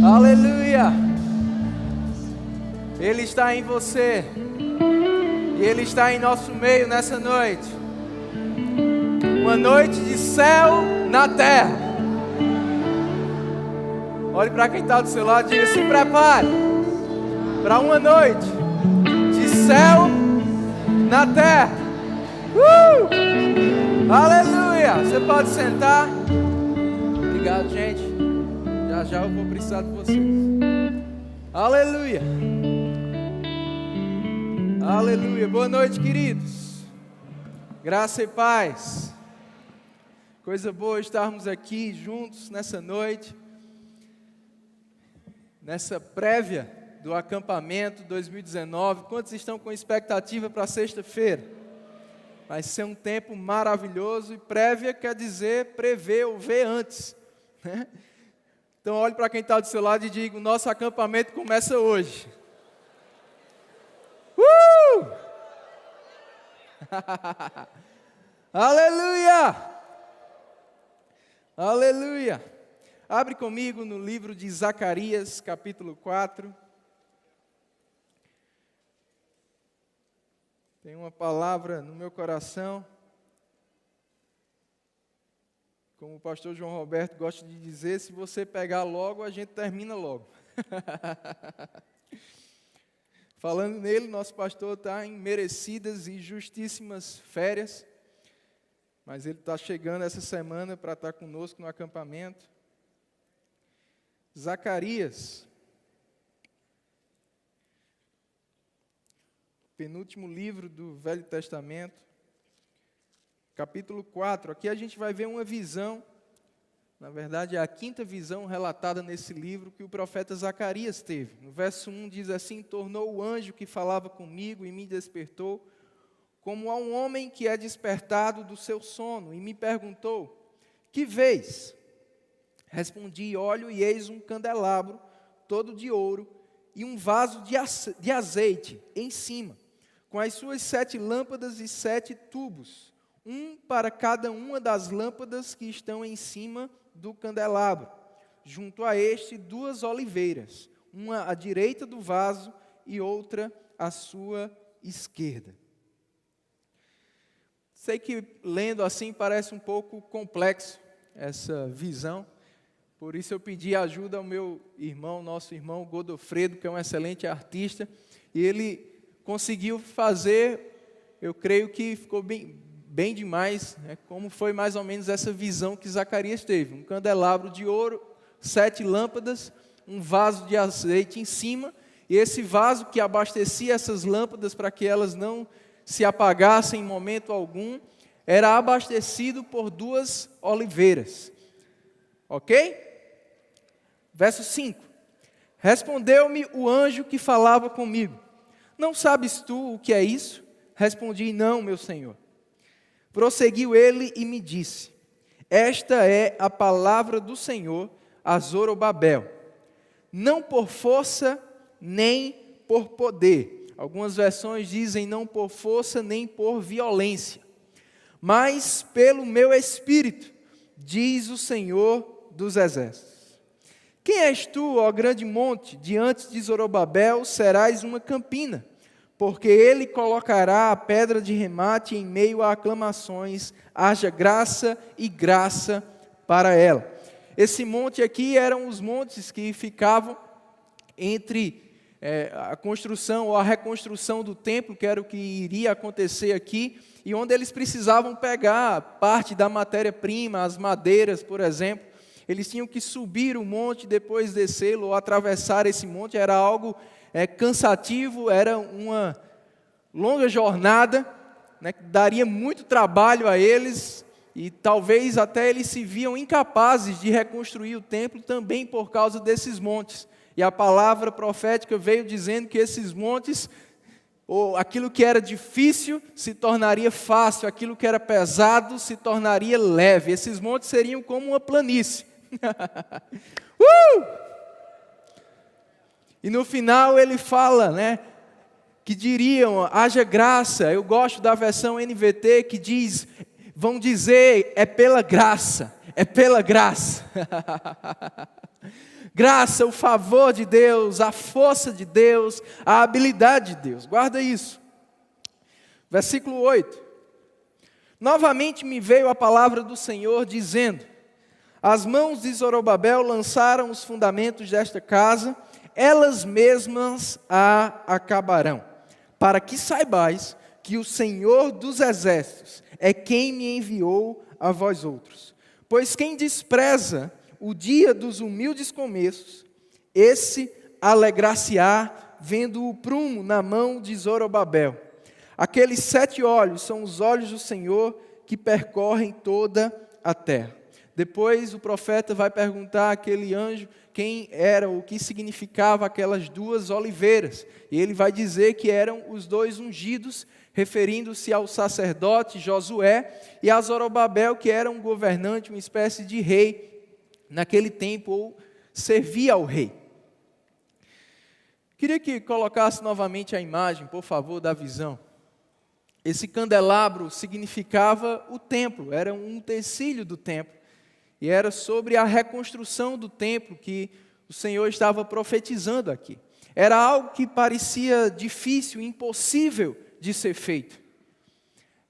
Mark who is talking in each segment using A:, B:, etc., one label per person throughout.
A: Aleluia! Ele está em você e Ele está em nosso meio nessa noite. Uma noite de céu na terra. Olhe para quem está do seu lado e diga: se prepare para uma noite de céu na terra. Aleluia! Você pode sentar. Obrigado, gente. Já eu vou precisar de vocês. Aleluia. Aleluia. Boa noite, queridos. Graça e paz. Coisa boa estarmos aqui juntos nessa noite. Nessa prévia do acampamento 2019. Quantos estão com expectativa para sexta-feira? Vai ser um tempo maravilhoso. E prévia quer dizer prever ou ver antes, né? Então olhe para quem está do seu lado e diga: o nosso acampamento começa hoje. Aleluia! Aleluia! Abre comigo no livro de Zacarias, capítulo 4. Tem uma palavra no meu coração. Como o pastor João Roberto gosta de dizer, se você pegar logo, a gente termina logo. Falando nele, nosso pastor está em merecidas e justíssimas férias, mas ele está chegando essa semana para estar conosco no acampamento. Zacarias, penúltimo livro do Velho Testamento, capítulo 4, aqui a gente vai ver uma visão, na verdade é a quinta visão relatada nesse livro que o profeta Zacarias teve. No verso 1 diz assim: tornou o anjo que falava comigo e me despertou, como a um homem que é despertado do seu sono, e me perguntou: que vês? Respondi: olho e eis um candelabro, todo de ouro, e um vaso de azeite em cima, com as suas 7 lâmpadas e 7 tubos, um para cada uma das lâmpadas que estão em cima do candelabro. Junto a este, 2 oliveiras, uma à direita do vaso e outra à sua esquerda. Sei que lendo assim parece um pouco complexo essa visão, por isso eu pedi ajuda ao meu irmão, nosso irmão Godofredo, que é um excelente artista, e ele conseguiu fazer, eu creio que ficou bem demais, né, como foi mais ou menos essa visão que Zacarias teve. Um candelabro de ouro, 7 lâmpadas, um vaso de azeite em cima, e esse vaso que abastecia essas lâmpadas para que elas não se apagassem em momento algum, era abastecido por 2 oliveiras. Ok? Verso 5. Respondeu-me o anjo que falava comigo: não sabes tu o que é isso? Respondi: não, meu senhor. Prosseguiu ele e me disse: esta é a palavra do Senhor a Zorobabel, não por força nem por poder. Algumas versões dizem não por força nem por violência, mas pelo meu espírito, diz o Senhor dos exércitos. Quem és tu, ó grande monte? Diante de Zorobabel serás uma campina, porque ele colocará a pedra de remate em meio a aclamações, haja graça e graça para ela. Esse monte aqui eram os montes que ficavam entre a construção ou a reconstrução do templo, que era o que iria acontecer aqui, e onde eles precisavam pegar parte da matéria-prima, as madeiras, por exemplo. Eles tinham que subir o monte, depois descê-lo, ou atravessar esse monte. Era algo cansativo, era uma longa jornada, né, que daria muito trabalho a eles, e talvez até eles se viam incapazes de reconstruir o templo também por causa desses montes. E a palavra profética veio dizendo que esses montes, ou aquilo que era difícil se tornaria fácil, aquilo que era pesado se tornaria leve. Esses montes seriam como uma planície. E no final ele fala, né, que diriam, haja graça. Eu gosto da versão NVT que diz, vão dizer, é pela graça, é pela graça. graça, o favor de Deus, a força de Deus, a habilidade de Deus. Guarda isso. Versículo 8. Novamente me veio a palavra do Senhor dizendo: as mãos de Zorobabel lançaram os fundamentos desta casa, elas mesmas a acabarão, para que saibais que o Senhor dos exércitos é quem me enviou a vós outros. Pois quem despreza o dia dos humildes começos, esse alegrar-se-á vendo o prumo na mão de Zorobabel. Aqueles 7 olhos são os olhos do Senhor que percorrem toda a terra. Depois o profeta vai perguntar àquele anjo quem era, o que significava aquelas 2 oliveiras. E ele vai dizer que eram os 2 ungidos, referindo-se ao sacerdote Josué e a Zorobabel, que era um governante, uma espécie de rei naquele tempo, ou servia ao rei. Queria que colocasse novamente a imagem, por favor, da visão. Esse candelabro significava o templo, era um utensílio do templo. E era sobre a reconstrução do templo que o Senhor estava profetizando aqui. Era algo que parecia difícil, impossível de ser feito.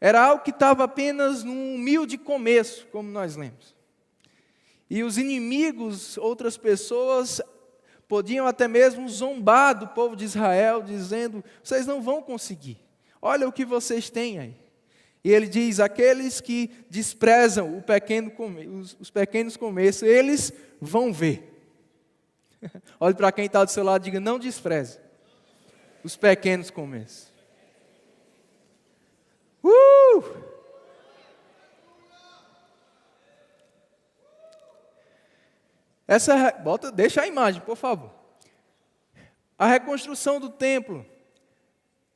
A: Era algo que estava apenas num humilde começo, como nós lemos. E os inimigos, outras pessoas, podiam até mesmo zombar do povo de Israel, dizendo: vocês não vão conseguir, olha o que vocês têm aí. E ele diz: aqueles que desprezam os pequenos começos, eles vão ver. Olhe para quem está do seu lado e diga: não despreze os pequenos começos. Deixa a imagem, por favor. A reconstrução do templo.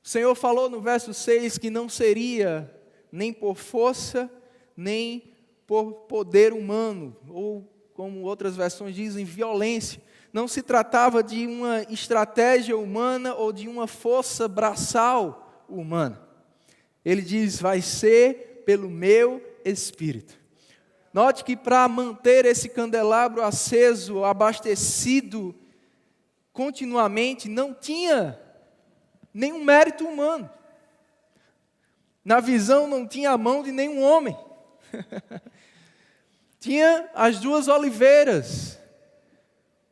A: O Senhor falou no verso 6 que não seria nem por força, nem por poder humano, ou como outras versões dizem, violência. Não se tratava de uma estratégia humana ou de uma força braçal humana. Ele diz: vai ser pelo meu Espírito. Note que para manter esse candelabro aceso, abastecido continuamente, não tinha nenhum mérito humano. Na visão não tinha a mão de nenhum homem. Tinha as 2 oliveiras.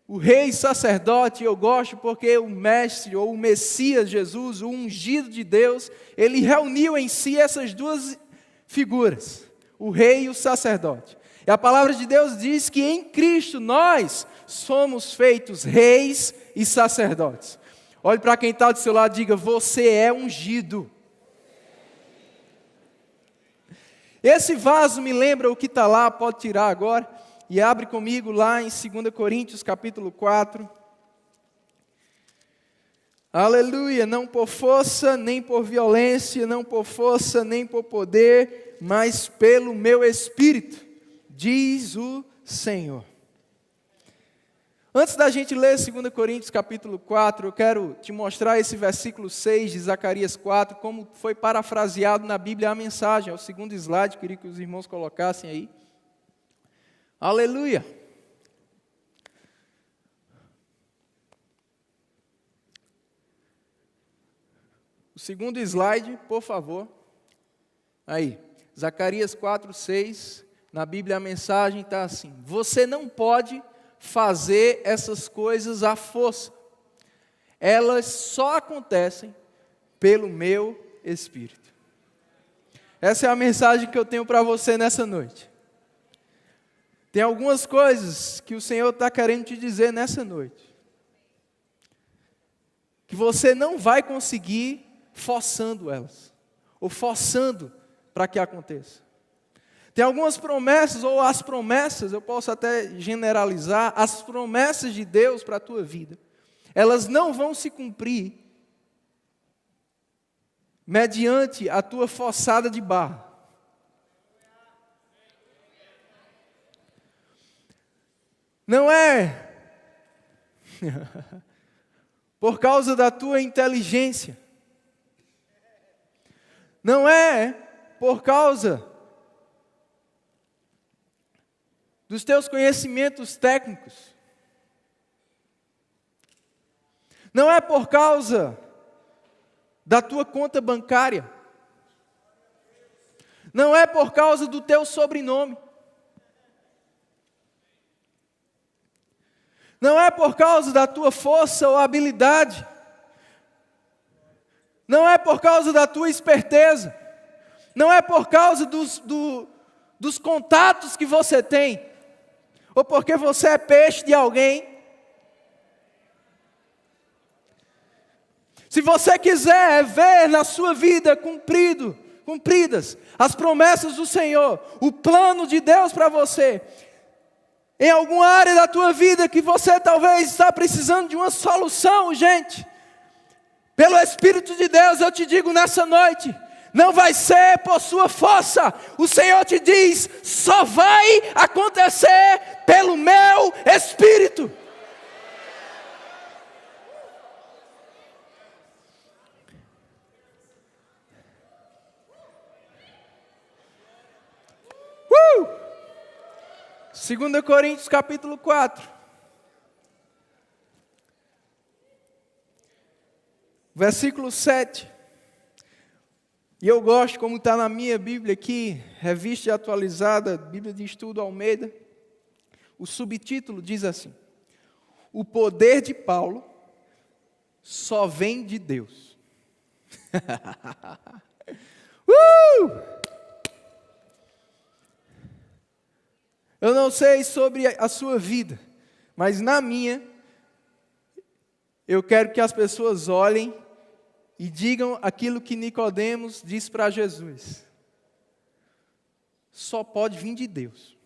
A: O rei sacerdote, eu gosto porque o mestre ou o Messias Jesus, o ungido de Deus, ele reuniu em si essas 2 figuras, o rei e o sacerdote. E a palavra de Deus diz que em Cristo nós somos feitos reis e sacerdotes. Olhe para quem está do seu lado e diga: você é ungido. Esse vaso me lembra o que está lá, pode tirar agora, e abre comigo lá em 2 Coríntios capítulo 4. Aleluia, não por força, nem por violência, não por força, nem por poder, mas pelo meu Espírito, diz o Senhor. Antes da gente ler 2 Coríntios capítulo 4, eu quero te mostrar esse versículo 6 de Zacarias 4, como foi parafraseado na Bíblia a mensagem. É o segundo slide, queria que os irmãos colocassem aí. Aleluia! O segundo slide, por favor. Aí, Zacarias 4, 6, na Bíblia a mensagem está assim: você não pode fazer essas coisas à força, elas só acontecem pelo meu Espírito. Essa é a mensagem que eu tenho para você nessa noite. Tem algumas coisas que o Senhor está querendo te dizer nessa noite, que você não vai conseguir forçando elas, ou forçando para que aconteça. Tem algumas promessas, ou as promessas, eu posso até generalizar, as promessas de Deus para a tua vida, elas não vão se cumprir mediante a tua forçada de barra. Não é por causa da tua inteligência, não é por causa dos teus conhecimentos técnicos, Não é por causa da tua conta bancária. Não é por causa do teu sobrenome. Não é por causa da tua força ou habilidade. Não é por causa da tua esperteza. Não é por causa dos contatos que você tem. Ou porque você é peixe de alguém. Se você quiser ver na sua vida cumpridas as promessas do Senhor, o plano de Deus para você, em alguma área da tua vida que você talvez está precisando de uma solução urgente, pelo Espírito de Deus eu te digo nessa noite, não vai ser por sua força. O Senhor te diz, só vai acontecer pelo meu Espírito. Uh! 2 Coríntios capítulo 4. Versículo 7. E eu gosto como está na minha Bíblia aqui, revista e atualizada, Bíblia de Estudo Almeida. O subtítulo diz assim: o poder de Paulo só vem de Deus. Eu não sei sobre a sua vida, mas na minha, eu quero que as pessoas olhem e digam aquilo que Nicodemos disse para Jesus: só pode vir de Deus.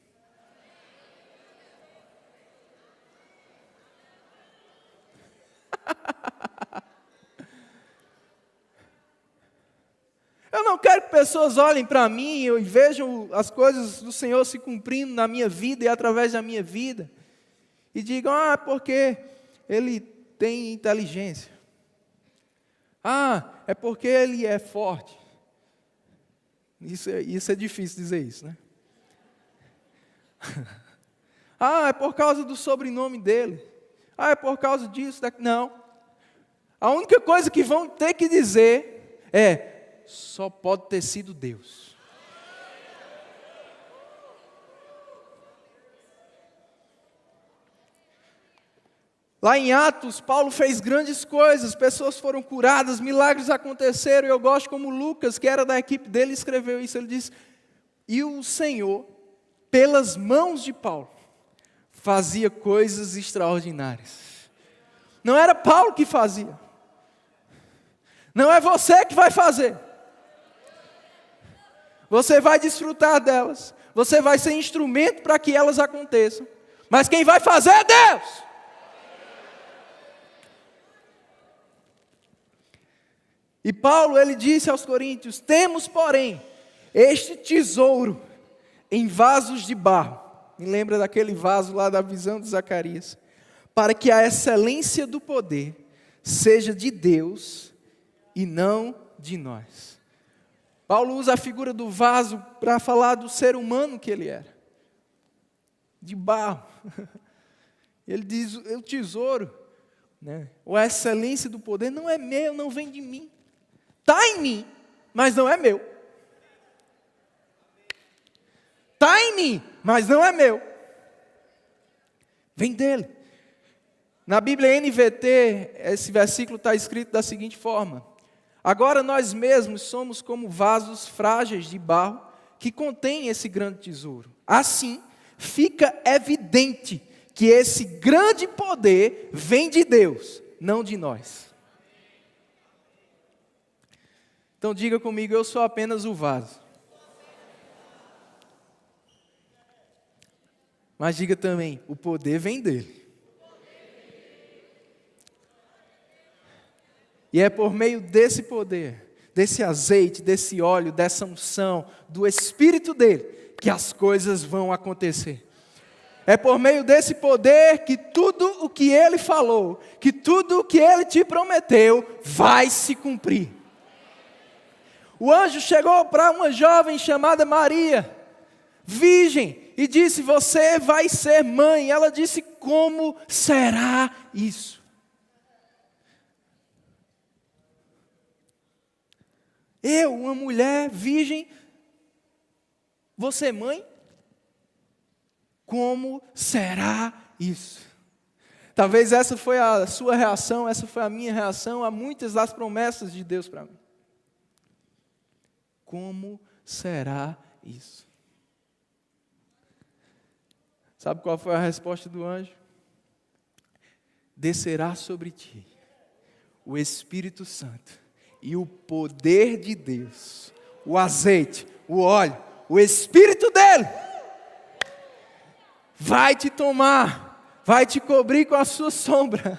A: Eu não quero que pessoas olhem para mim e vejam as coisas do Senhor se cumprindo na minha vida e através da minha vida, e digam, porque ele tem inteligência. É porque ele é forte. Isso é difícil dizer isso, né? É por causa do sobrenome dele. É por causa disso, não. A única coisa que vão ter que dizer é, só pode ter sido Deus. Lá em Atos, Paulo fez grandes coisas, pessoas foram curadas, milagres aconteceram. Eu gosto como Lucas, que era da equipe dele, escreveu isso. Ele diz, e o Senhor, pelas mãos de Paulo, fazia coisas extraordinárias. Não era Paulo que fazia. Não é você que vai fazer. Você vai desfrutar delas. Você vai ser instrumento para que elas aconteçam. Mas quem vai fazer é Deus. E Paulo, ele disse aos coríntios, temos, porém, este tesouro em vasos de barro. Me lembra daquele vaso lá da visão de Zacarias. Para que a excelência do poder seja de Deus e não de nós. Paulo usa a figura do vaso para falar do ser humano que ele era. De barro. Ele diz, o tesouro, né, ou a excelência do poder não é meu, não vem de mim. Está em mim, mas não é meu. Está em mim, mas não é meu. Vem dele. Na Bíblia NVT, esse versículo está escrito da seguinte forma: agora nós mesmos somos como vasos frágeis de barro que contêm esse grande tesouro. Assim, fica evidente que esse grande poder vem de Deus, não de nós. Então diga comigo, eu sou apenas o vaso. Mas diga também, o poder vem dele. E é por meio desse poder, desse azeite, desse óleo, dessa unção, do Espírito dele, que as coisas vão acontecer. É por meio desse poder que tudo o que ele falou, que tudo o que ele te prometeu, vai se cumprir. O anjo chegou para uma jovem chamada Maria, virgem, e disse, você vai ser mãe. Ela disse, como será isso? Eu, uma mulher virgem, você mãe? Como será isso? Talvez essa foi a sua reação, essa foi a minha reação a muitas das promessas de Deus para mim. Como será isso? Sabe qual foi a resposta do anjo? Descerá sobre ti o Espírito Santo e o poder de Deus, o azeite, o óleo, o Espírito dele vai te tomar, vai te cobrir com a sua sombra.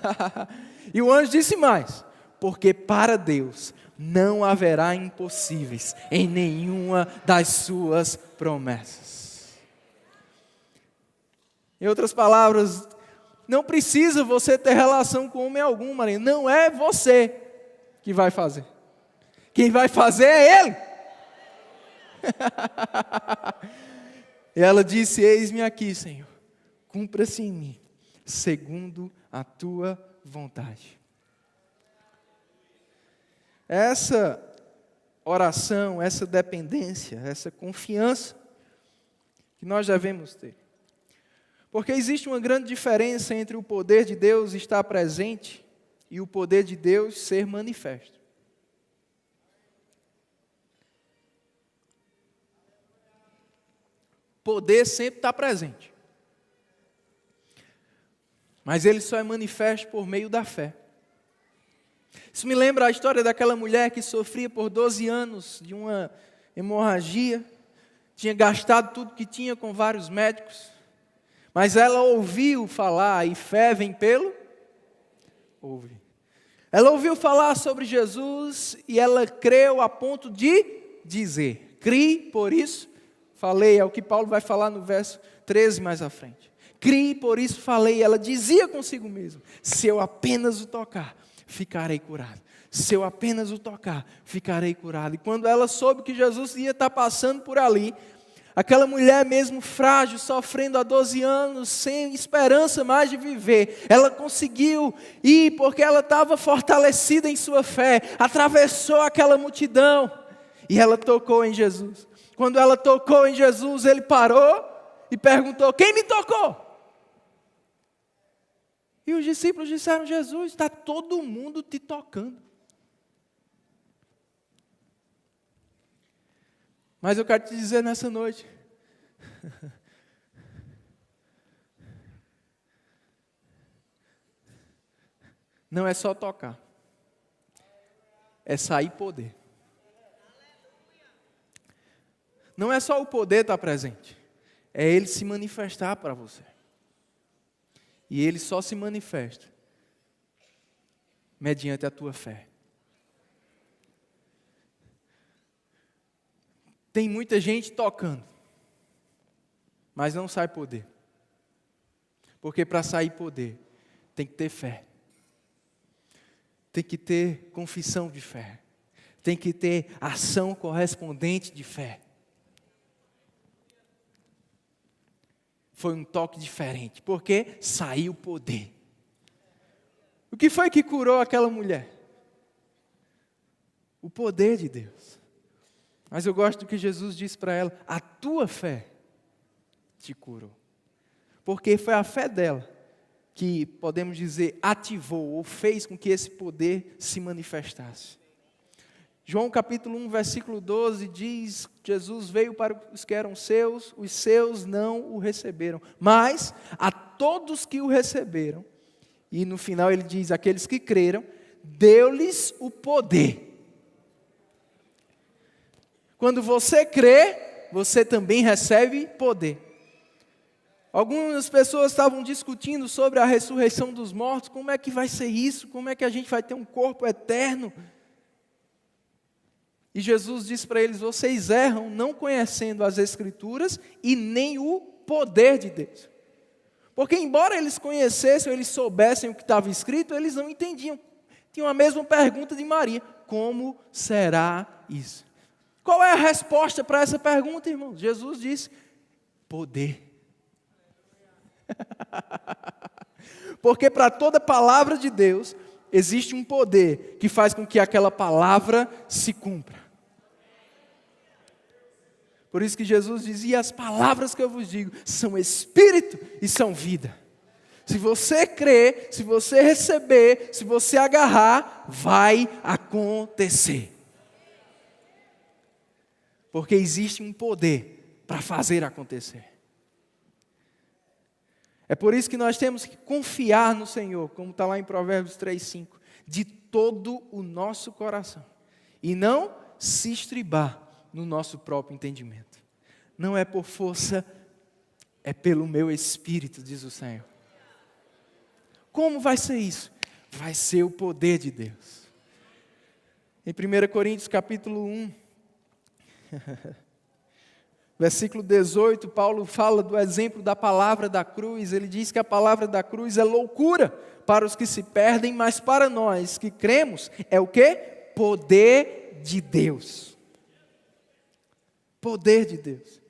A: E o anjo disse mais: porque para Deus não haverá impossíveis em nenhuma das suas promessas. Em outras palavras, não precisa você ter relação com homem algum, Maria. Não é você que vai fazer. Quem vai fazer é Ele. E ela disse: eis-me aqui, Senhor. Cumpra-se em mim, segundo a tua vontade. Essa oração, essa dependência, essa confiança que nós devemos ter. Porque existe uma grande diferença entre o poder de Deus estar presente e o poder de Deus ser manifesto. Poder sempre está presente. Mas ele só é manifesto por meio da fé. Isso me lembra a história daquela mulher que sofria por 12 anos de uma hemorragia. Tinha gastado tudo que tinha com vários médicos. Mas ela ouviu falar, e fé vem pelo ouvir. Ela ouviu falar sobre Jesus e ela creu a ponto de dizer: crie, por isso falei. É o que Paulo vai falar no verso 13 mais à frente. Crie, por isso falei. Ela dizia consigo mesma: se eu apenas o tocar, ficarei curado. Se eu apenas o tocar, ficarei curado. E quando ela soube que Jesus ia estar passando por ali, aquela mulher mesmo frágil, sofrendo há 12 anos, sem esperança mais de viver, ela conseguiu ir porque ela estava fortalecida em sua fé, atravessou aquela multidão e ela tocou em Jesus. Quando ela tocou em Jesus, ele parou e perguntou: quem me tocou? E os discípulos disseram: Jesus, está todo mundo te tocando. Mas eu quero te dizer nessa noite, não é só tocar, é sair poder. Não é só o poder estar presente, é ele se manifestar para você. E ele só se manifesta mediante a tua fé. Tem muita gente tocando, mas não sai poder. Porque para sair poder, tem que ter fé. Tem que ter confissão de fé. Tem que ter ação correspondente de fé. Foi um toque diferente, porque saiu poder. O que foi que curou aquela mulher? O poder de Deus. Mas eu gosto do que Jesus disse para ela: a tua fé te curou. Porque foi a fé dela que, podemos dizer, ativou ou fez com que esse poder se manifestasse. João capítulo 1, versículo 12 diz: Jesus veio para os que eram seus, os seus não o receberam. Mas a todos que o receberam, e no final ele diz: aqueles que creram, deu-lhes o poder. Quando você crê, você também recebe poder. Algumas pessoas estavam discutindo sobre a ressurreição dos mortos. Como é que vai ser isso? Como é que a gente vai ter um corpo eterno? E Jesus disse para eles: vocês erram não conhecendo as Escrituras e nem o poder de Deus. Porque embora eles conhecessem, eles soubessem o que estava escrito, eles não entendiam. Tinham a mesma pergunta de Maria: como será isso? Qual é a resposta para essa pergunta, irmão? Jesus disse: poder. Porque para toda palavra de Deus existe um poder que faz com que aquela palavra se cumpra. Por isso que Jesus dizia: as palavras que eu vos digo são espírito e são vida. Se você crer, se você receber, se você agarrar, vai acontecer. Porque existe um poder para fazer acontecer. É por isso que nós temos que confiar no Senhor, como está lá em Provérbios 3:5, de todo o nosso coração. E não se estribar no nosso próprio entendimento. Não é por força, é pelo meu espírito, diz o Senhor. Como vai ser isso? Vai ser o poder de Deus. Em 1 Coríntios capítulo 1, versículo 18, Paulo fala do exemplo da palavra da cruz. Ele diz que a palavra da cruz é loucura para os que se perdem, mas para nós que cremos, é o quê? Poder de Deus. Poder de Deus.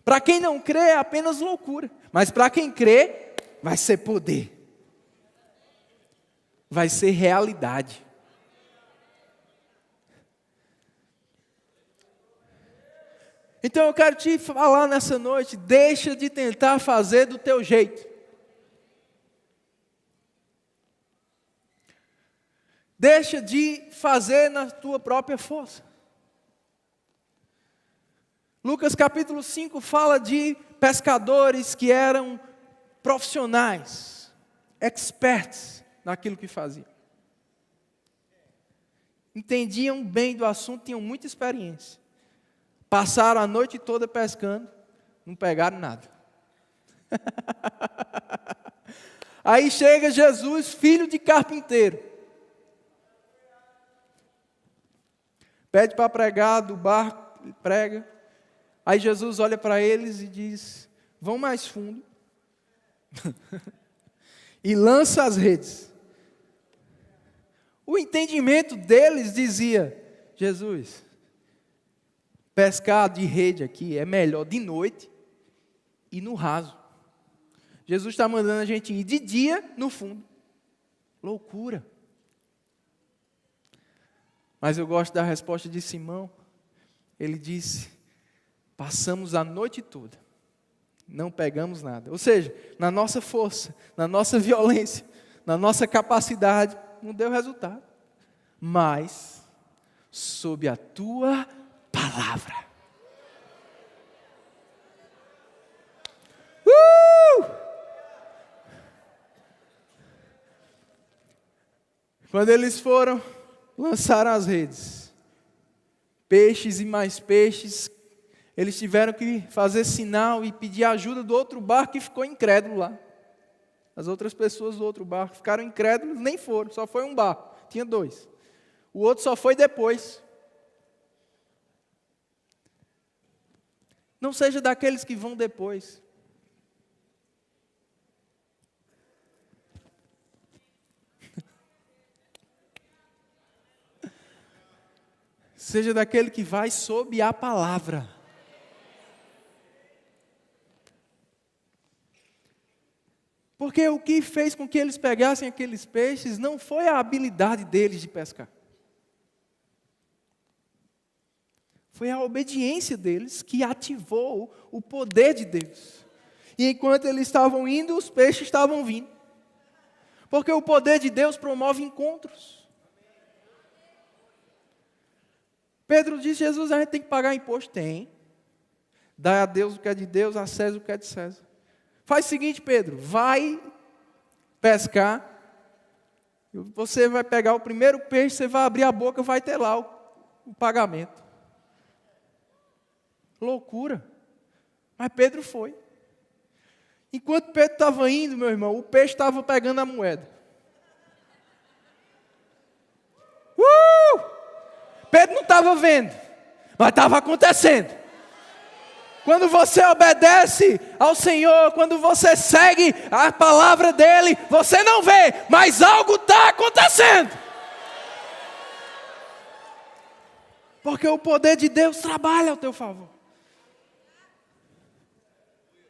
A: Para quem não crê é apenas loucura, mas para quem crê vai ser poder. Vai ser realidade. Então eu quero te falar nessa noite, deixa de tentar fazer do teu jeito. Deixa de fazer na tua própria força. Lucas capítulo 5 fala de pescadores que eram profissionais, experts naquilo que faziam. Entendiam bem do assunto, tinham muita experiência. Passaram a noite toda pescando, não pegaram nada. Aí chega Jesus, filho de carpinteiro. Pede para pregar do barco, ele prega. Aí Jesus olha para eles e diz: vão mais fundo. E lança as redes. O entendimento deles dizia: Jesus, pescar de rede aqui é melhor de noite e no raso. Jesus está mandando a gente ir de dia no fundo. Loucura. Mas eu gosto da resposta de Simão. Ele disse: passamos a noite toda, não pegamos nada. Ou seja, na nossa força, na nossa violência, na nossa capacidade, não deu resultado. Mas, sob a tua palavra. Quando eles foram, lançaram as redes. Peixes e mais peixes. Eles tiveram que fazer sinal e pedir ajuda do outro barco que ficou incrédulo lá. As outras pessoas do outro barco ficaram incrédulos, nem foram, só foi um barco, tinha 2. O outro só foi depois. Não seja daqueles que vão depois. Seja daquele que vai sob a palavra. Porque o que fez com que eles pegassem aqueles peixes não foi a habilidade deles de pescar. Foi a obediência deles que ativou o poder de Deus. E enquanto eles estavam indo, os peixes estavam vindo. Porque o poder de Deus promove encontros. Pedro disse: Jesus, a gente tem que pagar imposto? Tem. Dá a Deus o que é de Deus, a César o que é de César. Faz o seguinte, Pedro, vai pescar, você vai pegar o primeiro peixe, você vai abrir a boca, vai ter lá o pagamento. Loucura. Mas Pedro foi. Enquanto Pedro estava indo, meu irmão, o peixe estava pegando a moeda. Pedro não estava vendo, mas estava acontecendo. Quando você obedece ao Senhor, quando você segue a palavra dEle, você não vê, mas algo está acontecendo. Porque o poder de Deus trabalha ao teu favor.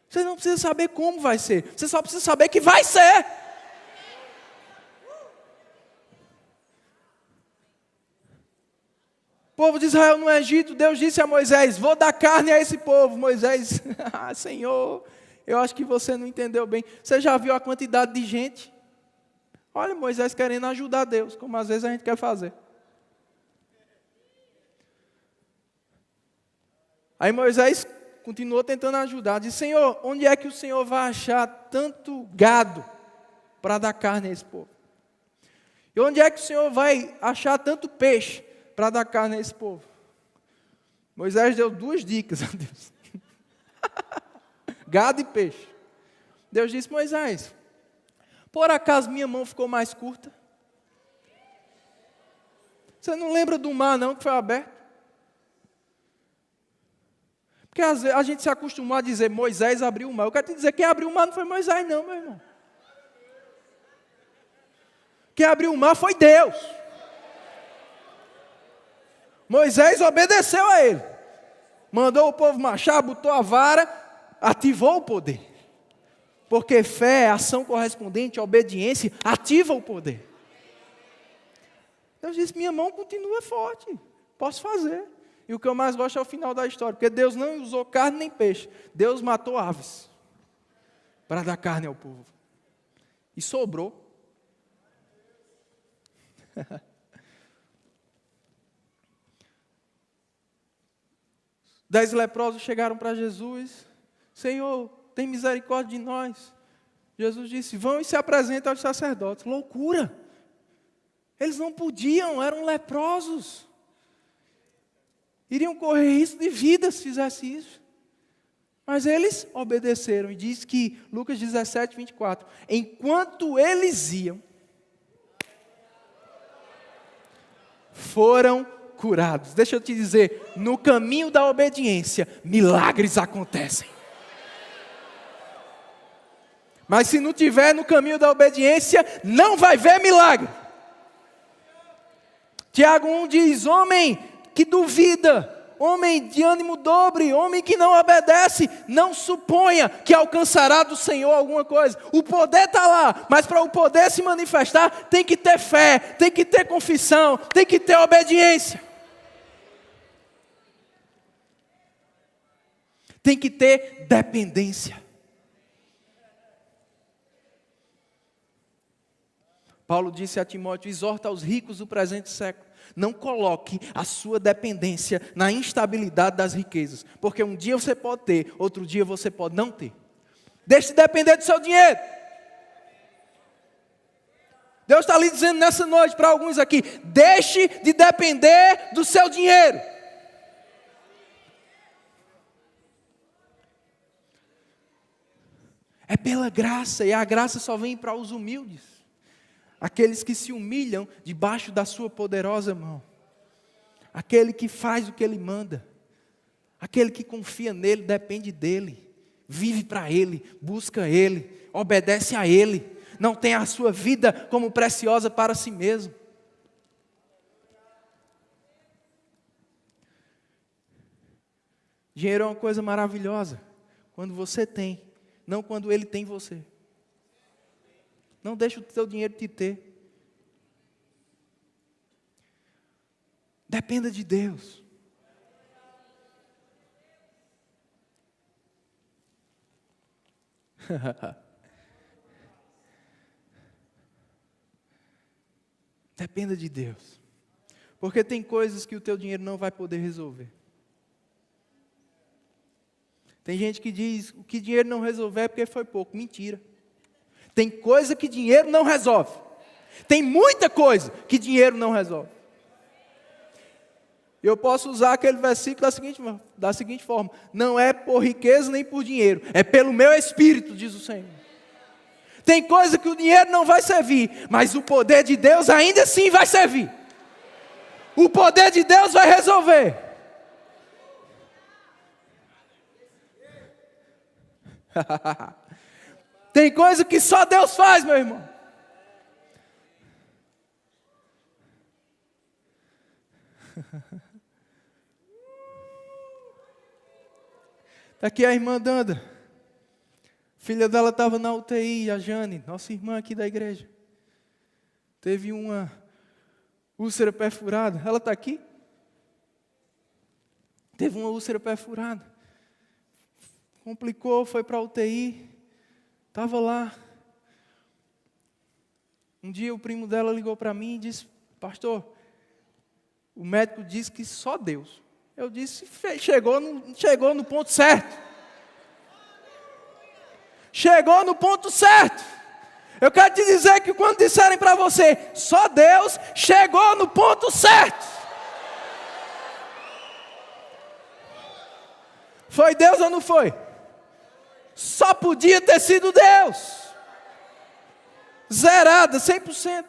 A: Você não precisa saber como vai ser, você só precisa saber que vai ser. povo de Israel no Egito, Deus disse a Moisés, vou dar carne a esse povo. Moisés, Senhor, eu acho que você não entendeu bem. Você já viu a quantidade de gente? Olha, Moisés querendo ajudar Deus, como às vezes a gente quer fazer. Aí Moisés continuou tentando ajudar. Disse, Senhor, onde é que o Senhor vai achar tanto gado para dar carne a esse povo? E onde é que o Senhor vai achar tanto peixe para dar carne a esse povo? Moisés deu 2 dicas a Deus. Gado e peixe. Deus disse, Moisés, por acaso minha mão ficou mais curta? Você não lembra do mar não que foi aberto? Porque às vezes a gente se acostumou a dizer, Moisés abriu o mar. Eu quero te dizer, quem abriu o mar não foi Moisés não, meu irmão. Quem abriu o mar foi Deus. Moisés obedeceu a ele. Mandou o povo marchar, botou a vara, ativou o poder. Porque fé, ação correspondente, obediência, ativa o poder. Deus disse, minha mão continua forte, posso fazer. E o que eu mais gosto é o final da história, porque Deus não usou carne nem peixe. Deus matou aves para dar carne ao povo. E sobrou. 10 leprosos chegaram para Jesus. Senhor, tem misericórdia de nós. Jesus disse, vão e se apresentem aos sacerdotes. Loucura! Eles não podiam, eram leprosos. Iriam correr risco de vida se fizesse isso. Mas eles obedeceram. E diz que, Lucas 17, 24. Enquanto eles iam, foram curados. Deixa eu te dizer, no caminho da obediência, milagres acontecem. Mas se não tiver no caminho da obediência, não vai ver milagre. Tiago 1 diz, homem que duvida, homem de ânimo dobre, homem que não obedece, não suponha que alcançará do Senhor alguma coisa. O poder está lá, mas para o poder se manifestar, tem que ter fé, tem que ter confissão, tem que ter obediência. Tem que ter dependência. Paulo disse a Timóteo, exorta aos ricos do presente século, não coloque a sua dependência na instabilidade das riquezas, porque um dia você pode ter, outro dia você pode não ter. Deixe de depender do seu dinheiro. Deus está lhe dizendo nessa noite para alguns aqui, deixe de depender do seu dinheiro. É pela graça, e a graça só vem para os humildes. Aqueles que se humilham debaixo da sua poderosa mão. Aquele que faz o que Ele manda. Aquele que confia nele, depende dEle. Vive para Ele, busca Ele, obedece a Ele. Não tem a sua vida como preciosa para si mesmo. Dinheiro é uma coisa maravilhosa. Quando você tem, não quando Ele tem você. Não deixe o teu dinheiro te ter. Dependa de Deus. Dependa de Deus. Porque tem coisas que o teu dinheiro não vai poder resolver. Tem gente que diz, o que dinheiro não resolver é porque foi pouco. Mentira. Tem coisa que dinheiro não resolve. Tem muita coisa que dinheiro não resolve. Eu posso usar aquele versículo da seguinte forma. Não é por riqueza nem por dinheiro. É pelo meu espírito, diz o Senhor. Tem coisa que o dinheiro não vai servir. Mas o poder de Deus ainda assim vai servir. O poder de Deus vai resolver. Tem coisa que só Deus faz, meu irmão. Está aqui a irmã Danda. A filha dela estava na UTI, a Jane, nossa irmã aqui da igreja. Teve uma úlcera perfurada. Ela está aqui? teve uma úlcera perfurada. Complicou, foi para a UTI, estava lá. Um dia o primo dela ligou para mim e disse: pastor, o médico disse que só Deus. Eu disse: chegou no ponto certo. Chegou no ponto certo. Eu quero te dizer que quando disserem para você, só Deus, chegou no ponto certo. Foi Deus ou não foi? Só podia ter sido Deus. Zerada, 100%.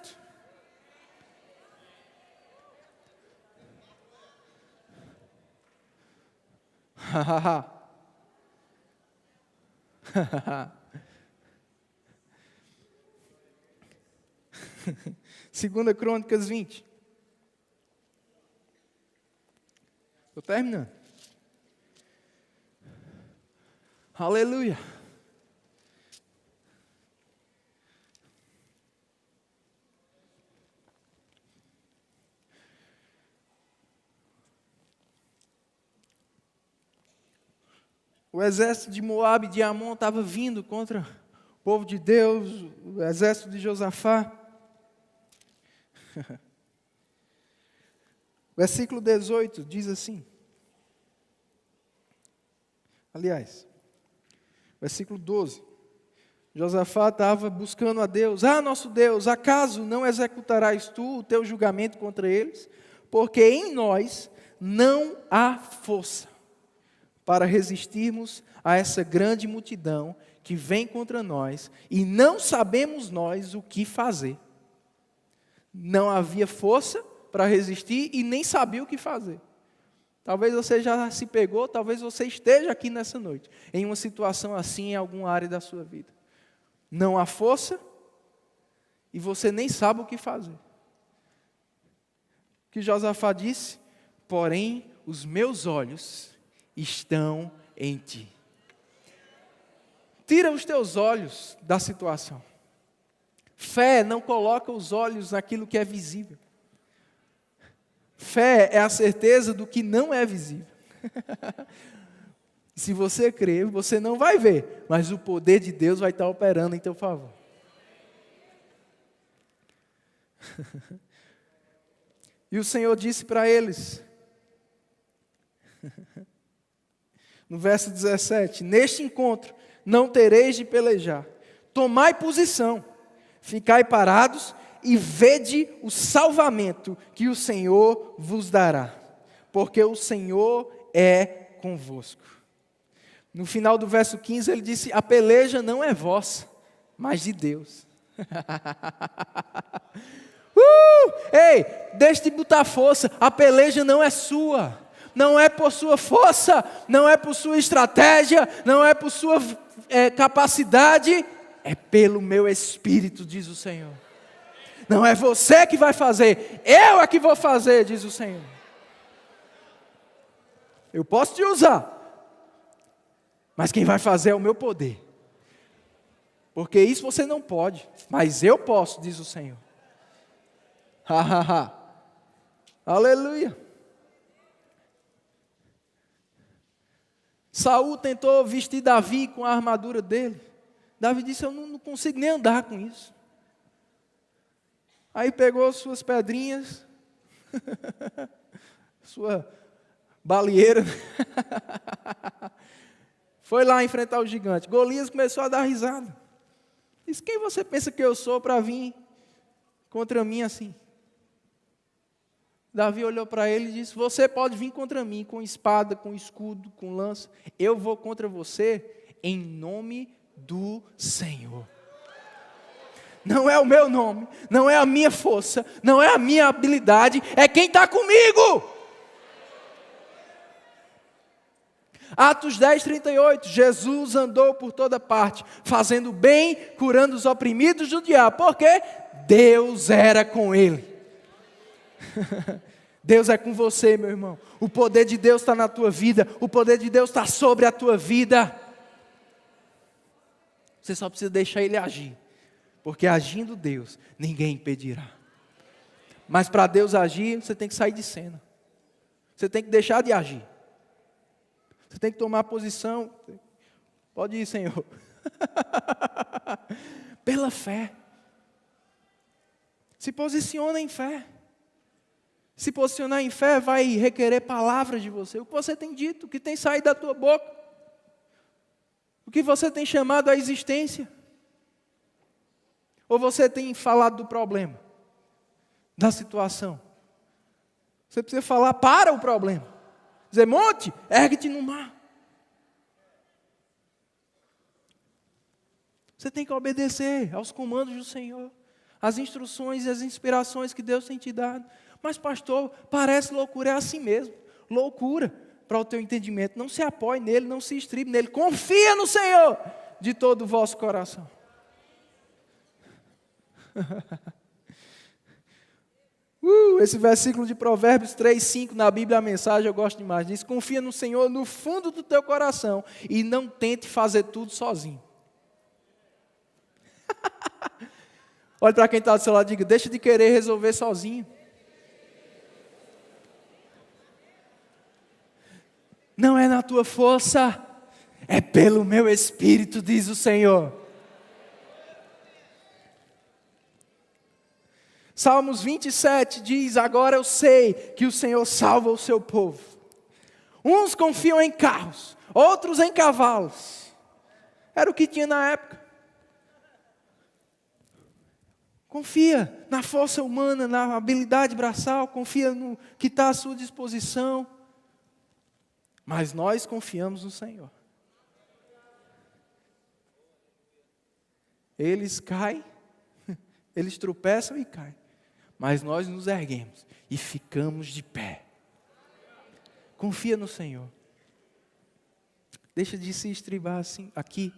A: Segunda Crônicas 20. Estou terminando. Aleluia. O exército de Moabe e de Amon estava vindo contra o povo de Deus, o exército de Josafá. Versículo 18 diz assim. Aliás, versículo 12. Josafá estava buscando a Deus. Nosso Deus, acaso não executarás tu o teu julgamento contra eles? Porque em nós não há força para resistirmos a essa grande multidão que vem contra nós, e não sabemos nós o que fazer. Não havia força para resistir e nem sabia o que fazer. Talvez você já se pegou, talvez você esteja aqui nessa noite, em uma situação assim em alguma área da sua vida. Não há força e você nem sabe o que fazer. O que Josafá disse? Porém, os meus olhos estão em ti. Tira os teus olhos da situação. Fé não coloca os olhos naquilo que é visível. Fé é a certeza do que não é visível. Se você crer, você não vai ver, mas o poder de Deus vai estar operando em teu favor. E o Senhor disse para eles, no verso 17: neste encontro não tereis de pelejar, tomai posição, ficai parados e vede o salvamento que o Senhor vos dará, porque o Senhor é convosco. No final do verso 15 ele disse: a peleja não é vossa, mas de Deus. Ei, deixe de botar força, a peleja não é sua. Não é por sua força, não é por sua estratégia, não é por sua capacidade, é pelo meu Espírito, diz o Senhor. Não é você que vai fazer, eu é que vou fazer, diz o Senhor. Eu posso te usar, mas quem vai fazer é o meu poder. Porque isso você não pode, mas eu posso, diz o Senhor. Aleluia. Saul tentou vestir Davi com a armadura dele. Davi disse: eu não consigo nem andar com isso. Aí pegou suas pedrinhas, sua baleeira, foi lá enfrentar o gigante. Golias começou a dar risada. Disse: quem você pensa que eu sou para vir contra mim assim? Davi olhou para ele e disse: você pode vir contra mim com espada, com escudo, com lança. Eu vou contra você em nome do Senhor. Não é o meu nome, não é a minha força, não é a minha habilidade, é quem está comigo. Atos 10, 38, Jesus andou por toda parte, fazendo bem, curando os oprimidos do diabo, porque Deus era com ele. Deus é com você, meu irmão. O poder de Deus está na tua vida, o poder de Deus está sobre a tua vida. Você só precisa deixar Ele agir, porque agindo Deus, ninguém impedirá. Mas para Deus agir, você tem que sair de cena. Você tem que deixar de agir. Você tem que tomar posição. Pode ir, Senhor. Pela fé. Se posiciona em fé. Se posicionar em fé vai requerer palavras de você. O que você tem dito, o que tem saído da tua boca. O que você tem chamado à existência. Ou você tem falado do problema, da situação. Você precisa falar para o problema. Dizer, monte, ergue-te no mar. Você tem que obedecer aos comandos do Senhor, às instruções e às inspirações que Deus tem te dado. Mas pastor, parece loucura, é assim mesmo. Loucura para o teu entendimento. Não se apoie nele, não se estribe nele. Confia no Senhor de todo o vosso coração. Esse versículo de Provérbios 3:5 na Bíblia, a mensagem eu gosto demais. Diz, confia no Senhor no fundo do teu coração e não tente fazer tudo sozinho. Olha para quem está do seu lado e diga, deixa de querer resolver sozinho. Não é na tua força, é pelo meu Espírito, diz o Senhor. Salmos 27 diz, agora eu sei que o Senhor salva o seu povo. Uns confiam em carros, outros em cavalos. Era o que tinha na época. Confia na força humana, na habilidade braçal, confia no que está à sua disposição. Mas nós confiamos no Senhor. Eles caem, eles tropeçam e caem. Mas nós nos erguemos e ficamos de pé. Confia no Senhor. Deixa de se estribar assim, aqui.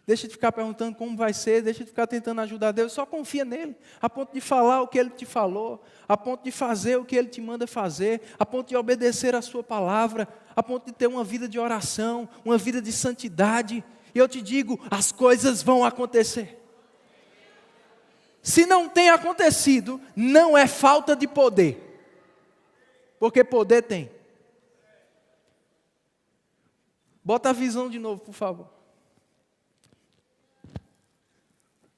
A: Deixa de ficar perguntando como vai ser, deixa de ficar tentando ajudar Deus, só confia nele, a ponto de falar o que Ele te falou, a ponto de fazer o que Ele te manda fazer, a ponto de obedecer a sua palavra, a ponto de ter uma vida de oração, uma vida de santidade, e eu te digo, as coisas vão acontecer. Se não tem acontecido, não é falta de poder, porque poder tem. Bota a visão de novo, por favor.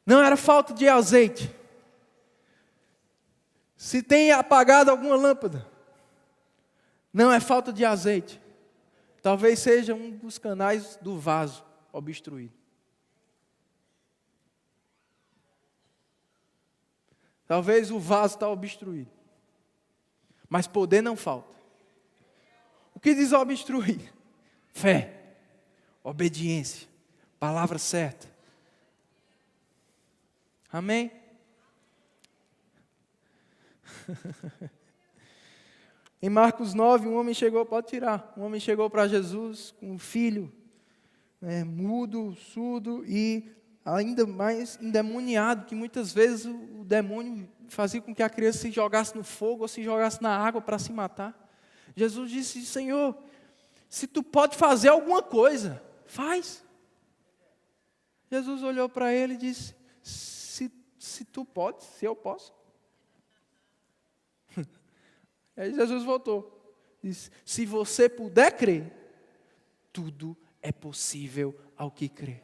A: Não era falta de azeite. Se tem apagado alguma lâmpada, não é falta de azeite. Talvez seja um dos canais do vaso obstruído. Talvez o vaso está obstruído. Mas poder não falta. O que diz obstruir? Fé, obediência, palavra certa. Amém? Em Marcos 9, um homem chegou, pode tirar, um homem chegou para Jesus com um filho, mudo, surdo e ainda mais endemoniado, que muitas vezes o demônio fazia com que a criança se jogasse no fogo ou se jogasse na água para se matar. Jesus disse, Senhor, se tu pode fazer alguma coisa, faz. Jesus olhou para ele e disse, se tu pode, se eu posso. Aí Jesus voltou. Disse, se você puder crer, tudo é possível ao que crê.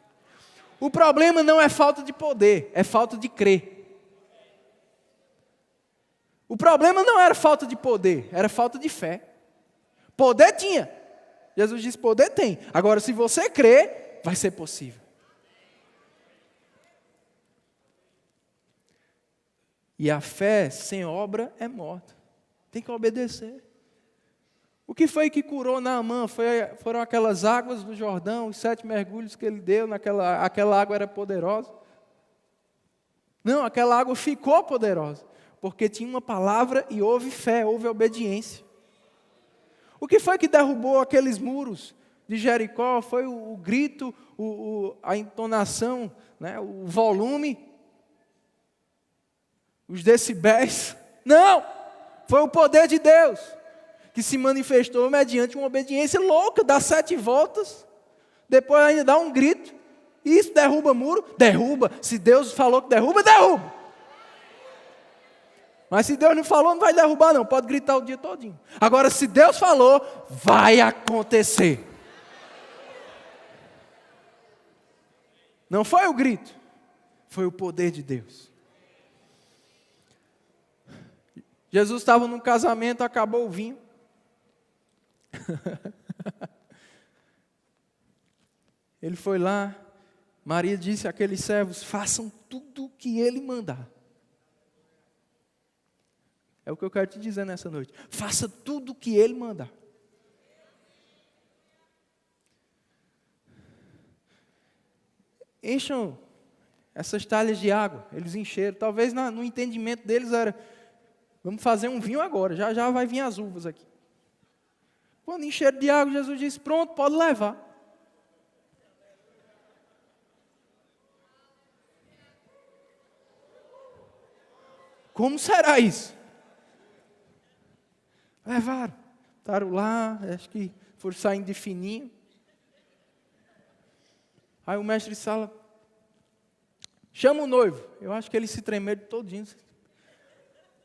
A: O problema não é falta de poder, é falta de crer. O problema não era falta de poder, era falta de fé. Poder tinha. Jesus disse, poder tem. Agora, se você crer, vai ser possível. E a fé sem obra é morta. Tem que obedecer. O que foi que curou Naamã? Foram aquelas águas do Jordão, os 7 mergulhos que ele deu, aquela água era poderosa. Não, aquela água ficou poderosa, porque tinha uma palavra e houve fé, houve obediência. O que foi que derrubou aqueles muros de Jericó? Foi o grito, a entonação, né, o volume, os decibéis. Não! Foi o poder de Deus que se manifestou mediante uma obediência louca, dá 7 voltas, depois ainda dá um grito. Isso derruba muro? Derruba. Se Deus falou que derruba, derruba. Mas se Deus não falou, não vai derrubar não, pode gritar o dia todinho. Agora, se Deus falou, vai acontecer. Não foi o grito, foi o poder de Deus. Jesus estava num casamento, acabou o vinho. Ele foi lá, Maria disse àqueles servos: façam tudo o que ele mandar. É o que eu quero te dizer nessa noite. Faça tudo o que ele mandar. Encham essas talhas de água. Eles encheram. Talvez no entendimento deles era: vamos fazer um vinho agora, já já vai vir as uvas aqui. Quando encheram de água, Jesus disse: pronto, pode levar. Como será isso? Levaram, estaram lá, acho que foram saindo de fininho. Aí o mestre de sala: chama o noivo. Eu acho que ele se tremeu todinho.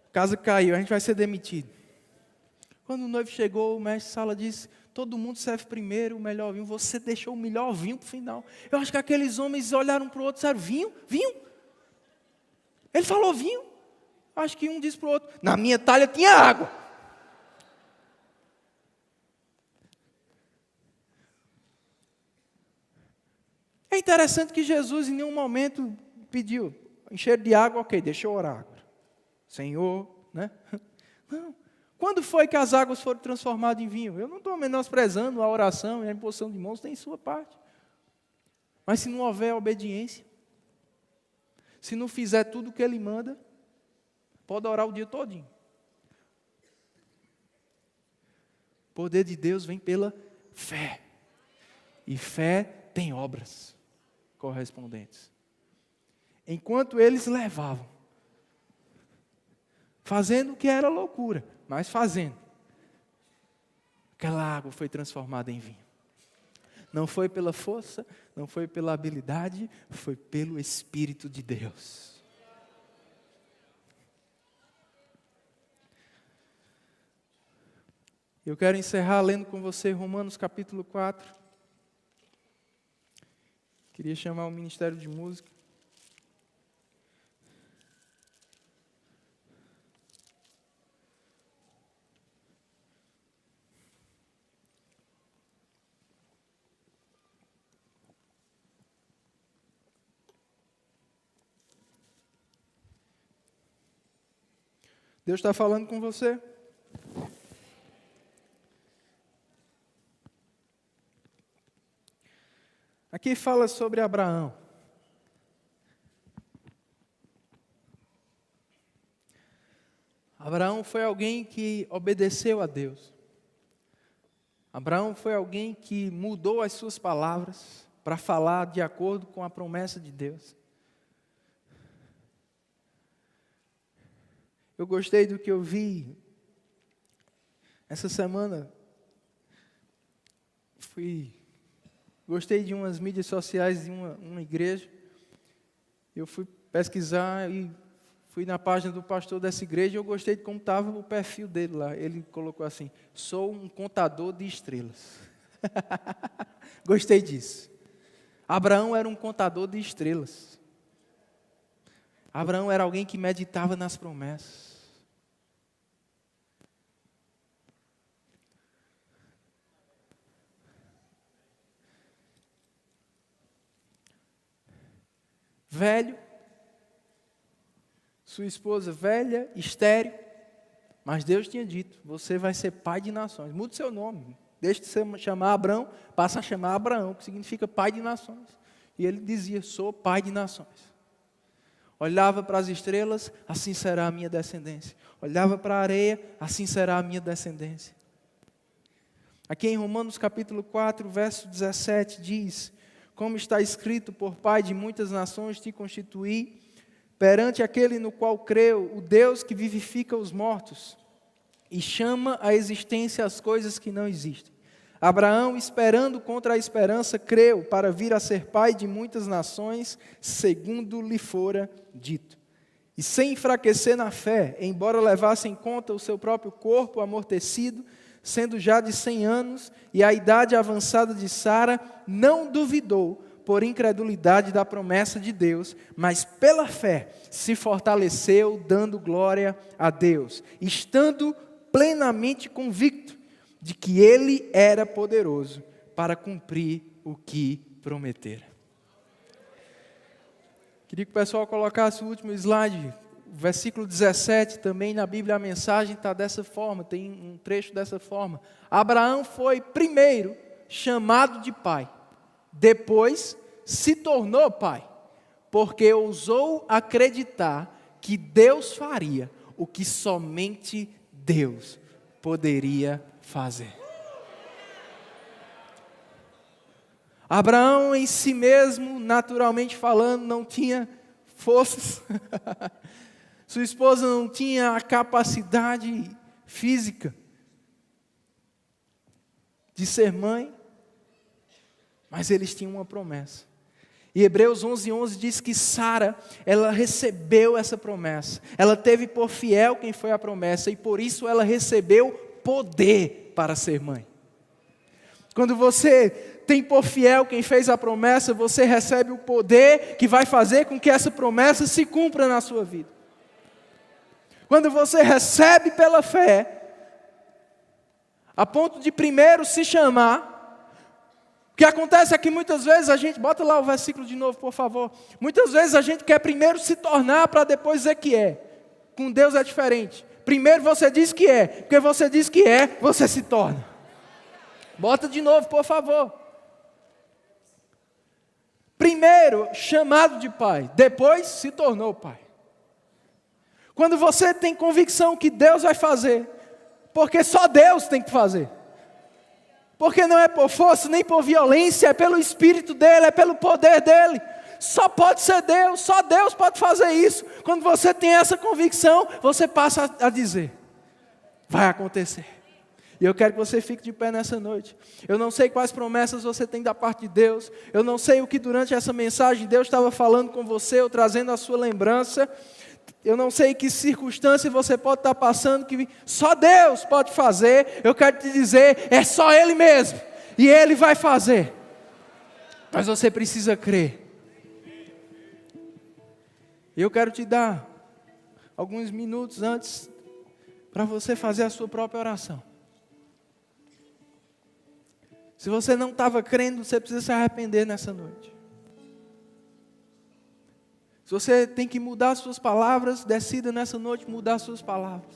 A: A casa caiu, a gente vai ser demitido. Quando o noivo chegou, o mestre de sala disse: todo mundo serve primeiro o melhor vinho, você deixou o melhor vinho para o final. Eu acho que aqueles homens olharam para o outro e disseram: vinho? Vinho? Ele falou vinho. Acho que um disse para o outro: na minha talha tinha água. É interessante que Jesus em nenhum momento pediu: encher de água, ok, deixa eu orar agora. Senhor, né? Não. Quando foi que as águas foram transformadas em vinho? Eu não estou menosprezando a oração e a imposição de mãos, tem sua parte. Mas se não houver obediência, se não fizer tudo o que Ele manda, pode orar o dia todinho. O poder de Deus vem pela fé. E fé tem obras correspondentes. Enquanto eles levavam, fazendo o que era loucura, mas fazendo, aquela água foi transformada em vinho. Não foi pela força, não foi pela habilidade, foi pelo Espírito de Deus. Eu quero encerrar lendo com você Romanos capítulo 4. Queria chamar o Ministério de Música. Deus está falando com você? Aqui fala sobre Abraão. Abraão foi alguém que obedeceu a Deus. Abraão foi alguém que mudou as suas palavras para falar de acordo com a promessa de Deus. Eu gostei do que eu vi essa semana. Gostei de umas mídias sociais de uma igreja. Eu fui pesquisar e fui na página do pastor dessa igreja e eu gostei de como estava o perfil dele lá. Ele colocou assim: sou um contador de estrelas. Gostei disso. Abraão era um contador de estrelas. Abraão era alguém que meditava nas promessas. Velho, sua esposa velha, estéril, mas Deus tinha dito: você vai ser pai de nações. Muda o seu nome, deixe de chamar Abrão, passa a chamar Abraão, que significa pai de nações. E ele dizia: sou pai de nações. Olhava para as estrelas: assim será a minha descendência. Olhava para a areia: assim será a minha descendência. Aqui em Romanos capítulo 4, verso 17 diz: como está escrito, por pai de muitas nações te constituí, perante aquele no qual creu, o Deus que vivifica os mortos e chama à existência as coisas que não existem. Abraão, esperando contra a esperança, creu para vir a ser pai de muitas nações, segundo lhe fora dito. E sem enfraquecer na fé, embora levasse em conta o seu próprio corpo amortecido, sendo já de 100 anos, e a idade avançada de Sara, não duvidou, por incredulidade da promessa de Deus, mas pela fé se fortaleceu, dando glória a Deus, estando plenamente convicto de que Ele era poderoso para cumprir o que prometera. Queria que o pessoal colocasse o último slide, o versículo 17, também na Bíblia a mensagem está dessa forma, tem um trecho dessa forma. Abraão foi primeiro chamado de pai, depois se tornou pai, porque ousou acreditar que Deus faria o que somente Deus poderia fazer. Abraão em si mesmo, naturalmente falando, não tinha forças. Sua esposa não tinha a capacidade física de ser mãe, mas eles tinham uma promessa. E Hebreus 11:11 diz que Sara, ela recebeu essa promessa. Ela teve por fiel quem foi a promessa, e por isso ela recebeu poder para ser mãe. Quando você tem por fiel quem fez a promessa, você recebe o poder que vai fazer com que essa promessa se cumpra na sua vida. Quando você recebe pela fé, a ponto de primeiro se chamar, o que acontece é que muitas vezes a gente, bota lá o versículo de novo, por favor. Muitas vezes a gente quer primeiro se tornar para depois dizer que é. Com Deus é diferente. Primeiro você diz que é, porque você diz que é, você se torna. Bota de novo, por favor. Primeiro chamado de pai, depois se tornou pai. Quando você tem convicção que Deus vai fazer, porque só Deus tem que fazer. Porque não é por força, nem por violência, é pelo Espírito dEle, é pelo poder dEle. Só pode ser Deus, só Deus pode fazer isso. Quando você tem essa convicção, você passa a dizer, vai acontecer. E eu quero que você fique de pé nessa noite. Eu não sei quais promessas você tem da parte de Deus. Eu não sei o que durante essa mensagem Deus estava falando com você, ou trazendo a sua lembrança. Eu não sei que circunstância você pode estar passando, que só Deus pode fazer. Eu quero te dizer, é só Ele mesmo. E Ele vai fazer. Mas você precisa crer. E eu quero te dar alguns minutos antes, para você fazer a sua própria oração. Se você não estava crendo, você precisa se arrepender nessa noite. Se você tem que mudar as suas palavras, decida nessa noite mudar as suas palavras.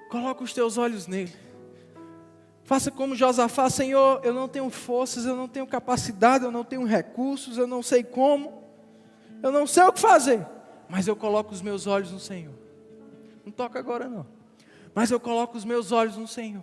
A: Coloca os teus olhos nele. Faça como Josafá, Senhor, eu não tenho forças, eu não tenho capacidade, eu não tenho recursos, eu não sei como, eu não sei o que fazer, mas eu coloco os meus olhos no Senhor. Não toca agora não, mas eu coloco os meus olhos no Senhor.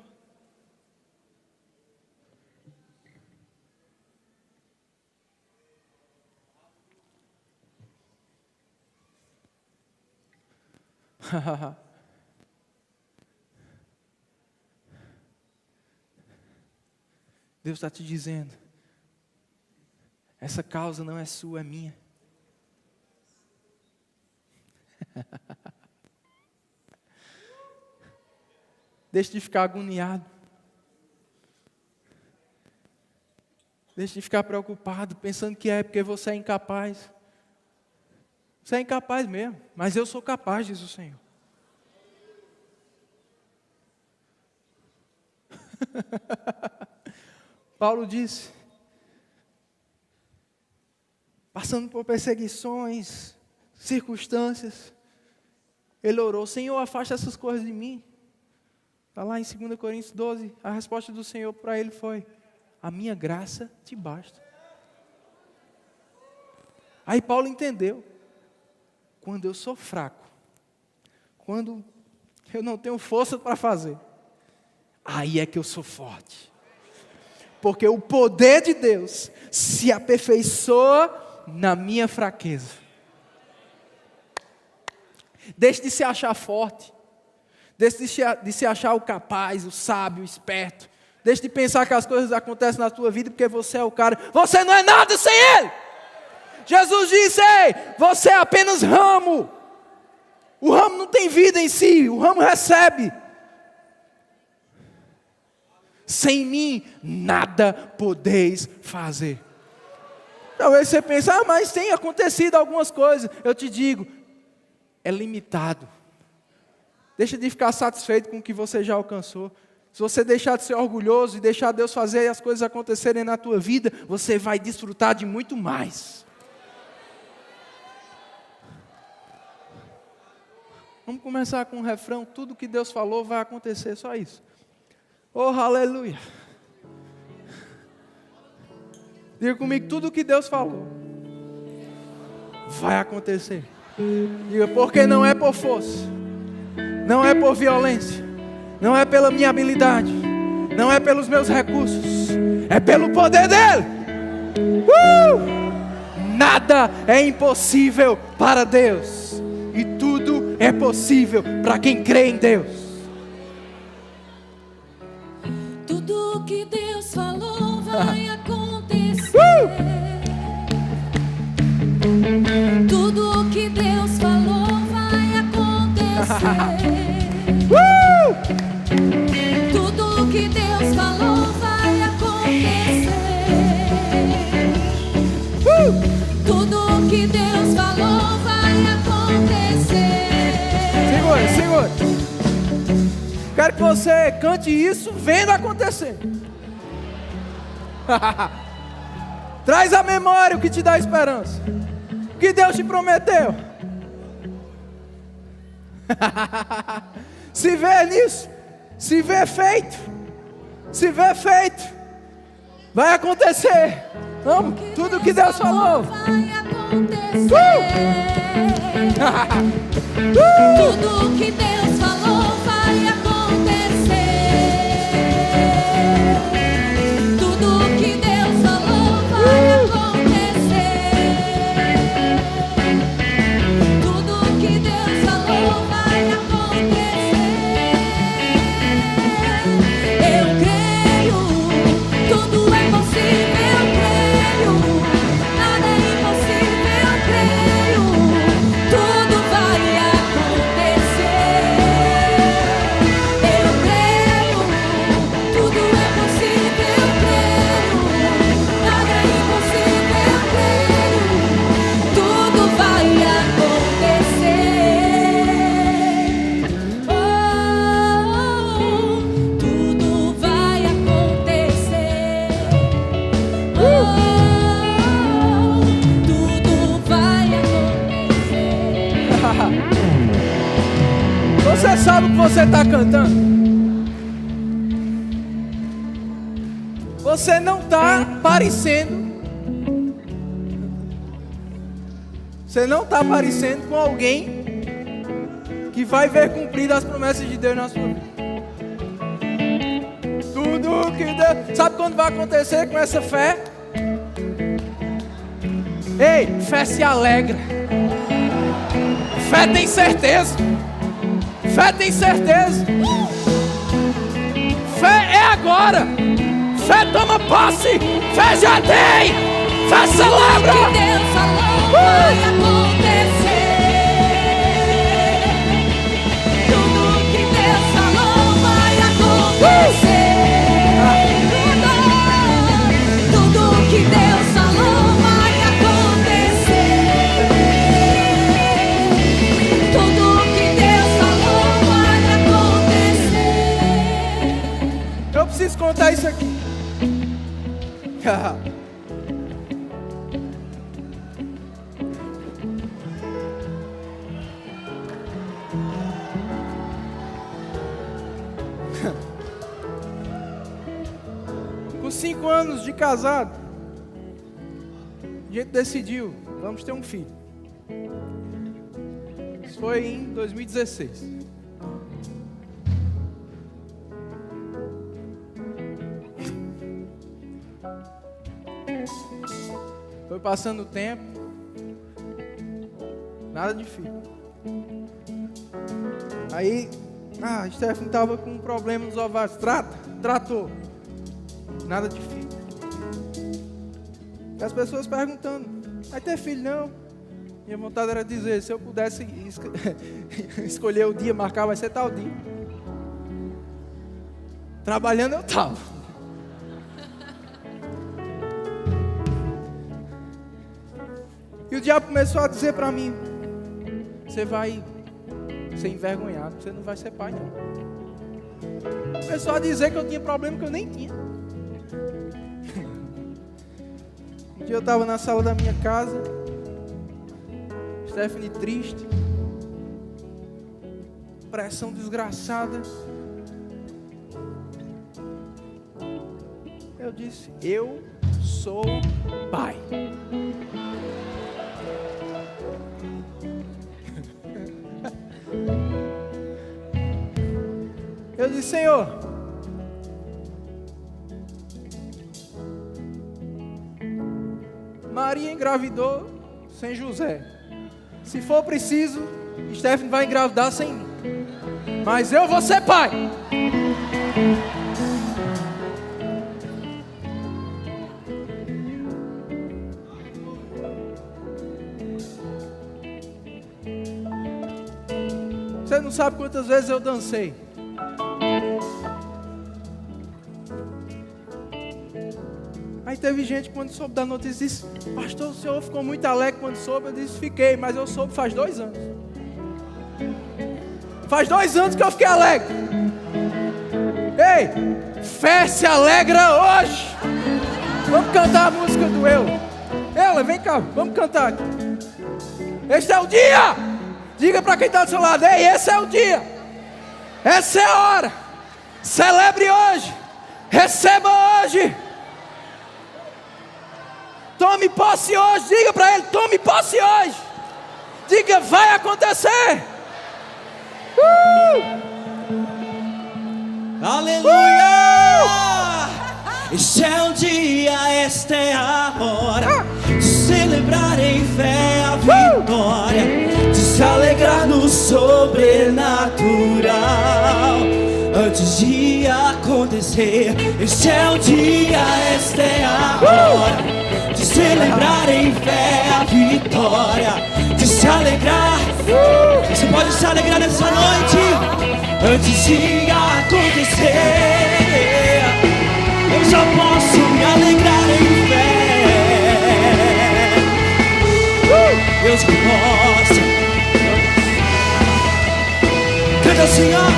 A: Deus está te dizendo, essa causa não é sua, é minha. Deixe de ficar agoniado. Deixe de ficar preocupado, pensando que é porque você é incapaz. Você é incapaz mesmo, mas eu sou capaz, diz o Senhor. Paulo disse, passando por perseguições, circunstâncias, ele orou, Senhor, afasta essas coisas de mim. Está lá em 2 Coríntios 12, a resposta do Senhor para ele foi, a minha graça te basta. Aí Paulo entendeu, quando eu sou fraco, quando eu não tenho força para fazer, aí é que eu sou forte. Porque o poder de Deus se aperfeiçoa na minha fraqueza. Deixe de se achar forte. Deixe de se achar o capaz, o sábio, o esperto. Deixe de pensar que as coisas acontecem na tua vida porque você é o cara. Você não é nada sem Ele. Jesus disse, ei, você é apenas ramo. O ramo não tem vida em si, o ramo recebe. Sem mim, nada podeis fazer. Talvez você pense, mas tem acontecido algumas coisas. Eu te digo, é limitado. Deixa de ficar satisfeito com o que você já alcançou. Se você deixar de ser orgulhoso e deixar Deus fazer as coisas acontecerem na tua vida, você vai desfrutar de muito mais. Vamos começar com um refrão. Tudo que Deus falou vai acontecer, só isso. Oh, aleluia. Diga comigo, tudo que Deus falou vai acontecer. Diga, porque não é por força, não é por violência, não é pela minha habilidade, não é pelos meus recursos, é pelo poder dEle. Nada é impossível para Deus, e tudo é possível para quem crê em Deus.
B: Tudo que Deus falou vai acontecer. Tudo que Deus falou vai acontecer. Tudo que Deus falou vai acontecer. Tudo que Deus falou vai acontecer.
A: Segura. Quero que você cante isso vendo acontecer. Traz à memória o que te dá esperança. O que Deus te prometeu. Se vê nisso. Se vê feito. Se vê feito. Vai acontecer. Vamos, tudo que Deus falou.
B: Vai acontecer. Tudo que Deus falou vai acontecer. Tudo que Deus falou vai acontecer. Tudo que Deus falou vai acontecer. Eu creio, tudo é possível, eu creio. Nada é impossível, eu creio. Tudo vai acontecer. Eu creio, tudo é possível, eu creio. Nada é impossível, eu creio. Tudo vai acontecer. Tudo vai acontecer. Tudo vai acontecer.
A: Você sabe o que você está cantando? Você não está parecendo. Você não está parecendo com alguém que vai ver cumpridas as promessas de Deus na sua vida. Tudo que Deus... Sabe quando vai acontecer com essa fé? Ei, fé se alegra. Fé tem certeza. Fé tem certeza. Fé é agora. Fé toma posse. Fé já tem. Fé celebra.
B: Tudo que Deus falou vai acontecer. Tudo que Deus falou vai acontecer. Tudo que Deus falou vai acontecer. Tudo que Deus falou vai acontecer.
A: Eu preciso contar isso aqui. Com 5 anos de casado, a gente decidiu, vamos ter um filho. Isso foi em 2016. Foi passando o tempo, nada de filho. Aí, a Stephanie estava com um problema nos ovários. Tratou. Nada de filho. E as pessoas perguntando: vai ter filho não? Minha vontade era dizer: se eu pudesse escolher o dia, marcar, vai ser tal dia. Trabalhando eu estava. E o diabo começou a dizer para mim: você vai ser envergonhado, você não vai ser pai não. Começou a dizer que eu tinha problema que eu nem tinha. Um dia eu estava na sala da minha casa, Stephanie triste, pressão desgraçada. Eu disse: eu sou pai. Eu disse: Senhor, Maria engravidou sem José. Se for preciso, Stephanie vai engravidar sem mim. Mas eu vou ser pai. Você não sabe quantas vezes eu dancei. Aí teve gente, quando soube da notícia, disse: pastor, o senhor ficou muito alegre quando soube. Eu disse: fiquei, mas eu soube faz 2 anos. Faz 2 anos que eu fiquei alegre. Ei, fé se alegra hoje. Vamos cantar a música do Eu. Ela, vem cá, vamos cantar aqui. Este é o dia. Diga para quem está do seu lado: ei, esse é o dia. Essa é a hora. Celebre hoje. Receba hoje. Tome posse hoje. Diga para ele: tome posse hoje. Diga: vai acontecer.
C: Aleluia! Este é o dia, esta é a hora de celebrar em fé a vitória, de se alegrar no sobrenatural. Antes de acontecer, este é o dia, esta é a hora de celebrar em fé a vitória, de se alegrar. Você pode se alegrar nessa noite. Antes de acontecer, eu já posso me alegrar em fé. Eu já posso. Canta assim, ó.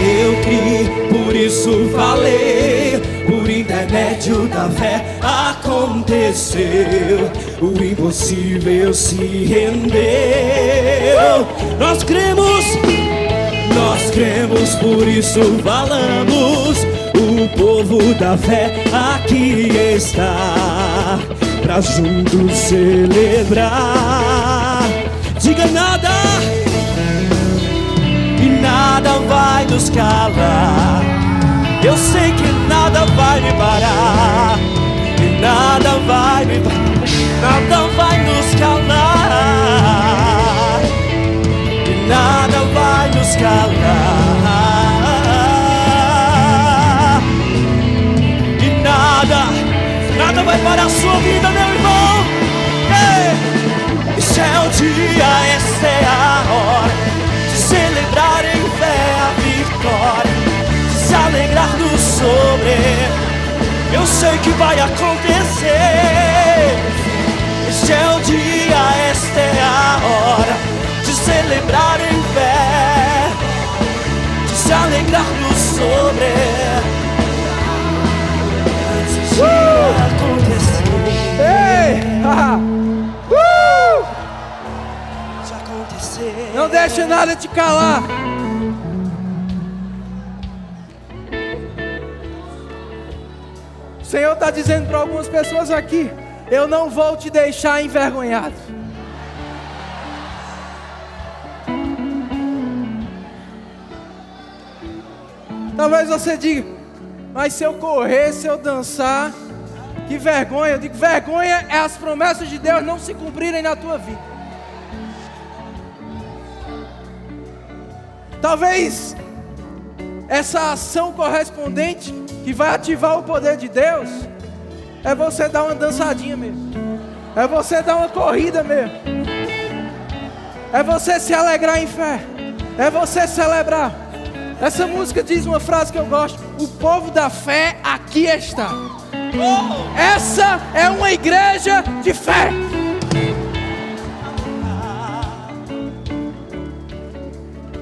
C: Eu criei, por isso falei. Por intermédio da fé aconteceu. O impossível se rendeu. Nós cremos, por isso falamos. O povo da fé aqui está, pra juntos celebrar. Diga: nada, e nada vai nos calar. Eu sei que nada vai me parar, e nada vai me parar. Nada vai nos calar, e nada vai nos calar. E nada vai parar a sua vida, meu irmão. Ei! Esse é o dia, essa é a hora de celebrar em fé a vitória, de se alegrar no sobre. Eu sei que vai acontecer. Este é o dia, esta é a hora de celebrar em fé, de se alegrar no sobre. Antes de acontecer.
A: Ei!
C: De acontecer.
A: Não deixe nada te calar. O Senhor está dizendo para algumas pessoas aqui: eu não vou te deixar envergonhado. Talvez você diga: mas se eu correr, se eu dançar, que vergonha. Eu digo: vergonha é as promessas de Deus não se cumprirem na tua vida. Talvez essa ação correspondente que vai ativar o poder de Deus é você dar uma dançadinha mesmo, é você dar uma corrida mesmo, é você se alegrar em fé, é você celebrar. Essa música diz uma frase que eu gosto: o povo da fé aqui está. Essa é uma igreja de fé.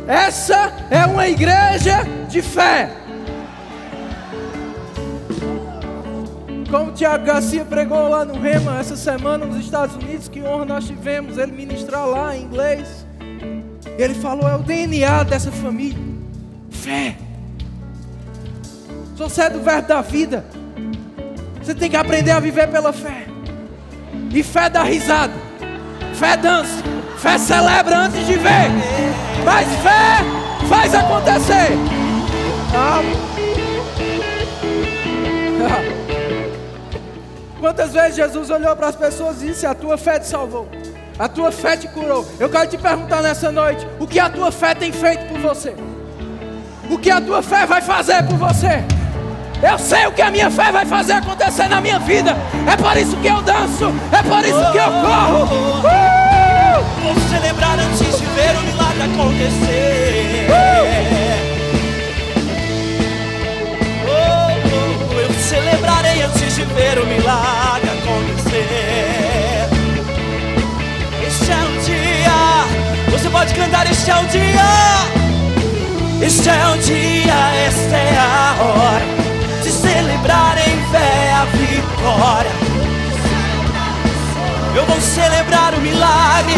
A: Essa é uma igreja de fé. Como o Tiago Garcia pregou lá no Rema essa semana nos Estados Unidos, que honra nós tivemos ele ministrar lá em inglês. Ele falou, é o DNA dessa família. Fé. Se você é do verbo da vida, você tem que aprender a viver pela fé. E fé dá risada, fé dança, fé celebra antes de ver. Mas fé faz acontecer. Quantas vezes Jesus olhou para as pessoas e disse, a tua fé te salvou, a tua fé te curou. Eu quero te perguntar nessa noite, o que a tua fé tem feito por você? O que a tua fé vai fazer por você? Eu sei o que a minha fé vai fazer acontecer na minha vida. É por isso que eu danço, é por isso que eu corro.
C: Vou celebrar antes de ver o milagre acontecer. Eu celebrarei antes de ver o milagre acontecer. Este é o dia, você pode cantar, este é o dia. Este é o dia, esta é a hora de celebrar em fé a vitória. Eu vou celebrar o milagre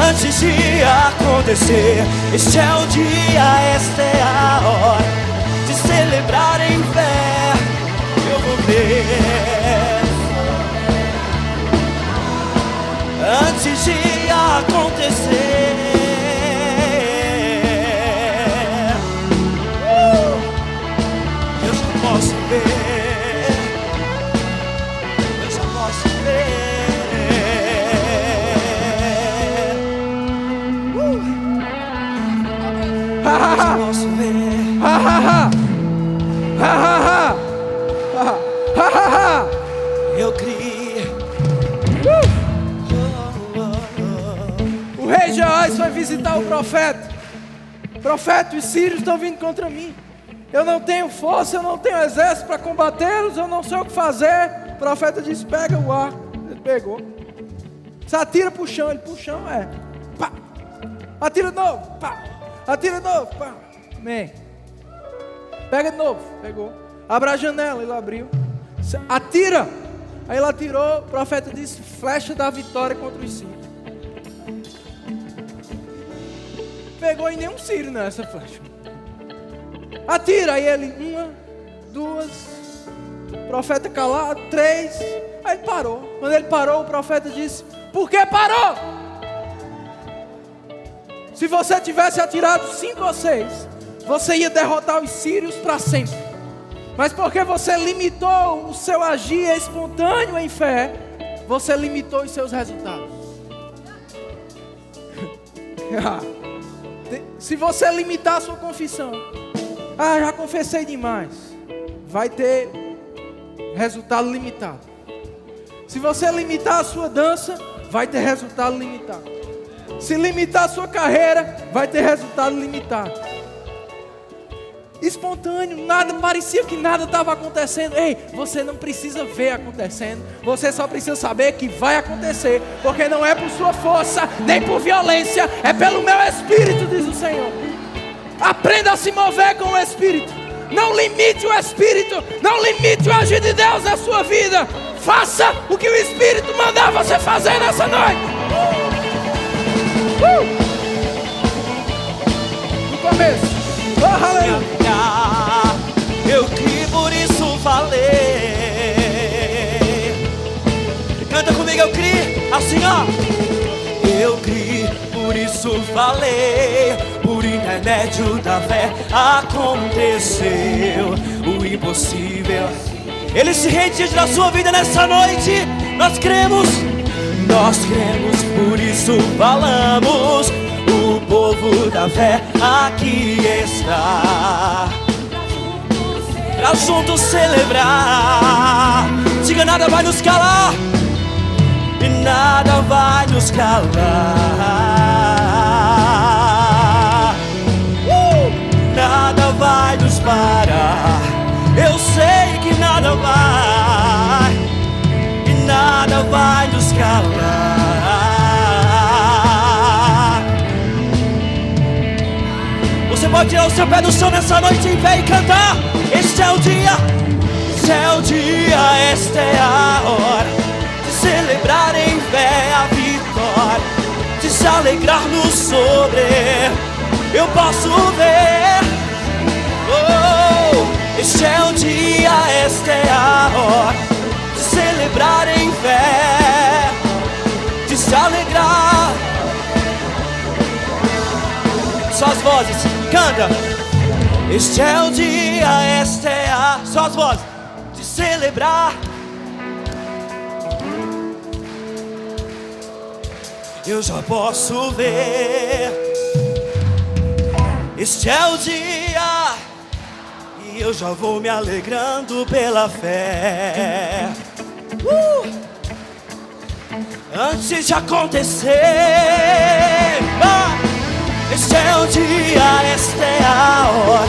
C: antes de acontecer. Este é o dia, esta é a hora de celebrar em fé. Eu vou ver antes de acontecer. Eu já posso ver, eu já posso ver. Eu já posso ver. Eu criei.
A: O rei Jeoás foi visitar o profeta. Profeta, os sírios estão vindo contra mim. Eu não tenho força, eu não tenho exército para combatê-los, eu não sei o que fazer. O profeta disse, pega o arco. Ele pegou. Você atira pro chão, ele pro chão, pá. Atira de novo, pá. Atira de novo, pá. Amém. Pega de novo, pegou. Abre a janela, ele abriu. Atira. Aí ele atirou, o profeta disse, flecha da vitória contra os sírios. Pegou em nenhum sírio nessa flecha. Atira, aí ele, 1, 2, o profeta calado, 3, aí ele parou. Quando ele parou, o profeta disse, por que parou? Se você tivesse atirado 5 ou 6, você ia derrotar os sírios para sempre. Mas porque você limitou o seu agir espontâneo em fé, você limitou os seus resultados. Se você limitar a sua confissão, já confessei demais, vai ter resultado limitado. Se você limitar a sua dança, vai ter resultado limitado. Se limitar a sua carreira, vai ter resultado limitado. Espontâneo, nada, parecia que nada estava acontecendo. Ei, você não precisa ver acontecendo, você só precisa saber que vai acontecer, porque não é por sua força, nem por violência, é pelo meu Espírito, diz o Senhor. Aprenda a se mover com o Espírito. Não limite o Espírito, não limite o agir de Deus na sua vida. Faça o que o Espírito mandar você fazer nessa noite. No começo, aleluia.
C: Eu criei, por isso falei. Canta comigo, eu criei, assim ó. Eu criei, por isso falei. Por intermédio da fé aconteceu o impossível. Ele se rende diante da sua vida nessa noite. Nós cremos, por isso falamos. O povo da fé aqui está, pra juntos celebrar. Diga, nada vai nos calar, e nada vai nos calar. Nada vai nos parar. Eu sei que nada vai, e nada vai nos calar. Você pode tirar o seu pé do chão nessa noite em pé e cantar. Este é o dia, este é o dia, esta é a hora de celebrar em fé a vitória, de se alegrar no sobre. Eu posso ver. Oh, este é o dia, esta é a hora de celebrar em fé, de se alegrar. Suas vozes, canta. Este é o dia, esta é a... Suas vozes, de celebrar. Eu já posso ver. Este é o dia, e eu já vou me alegrando pela fé. Antes de acontecer. Este é o dia, esta é a hora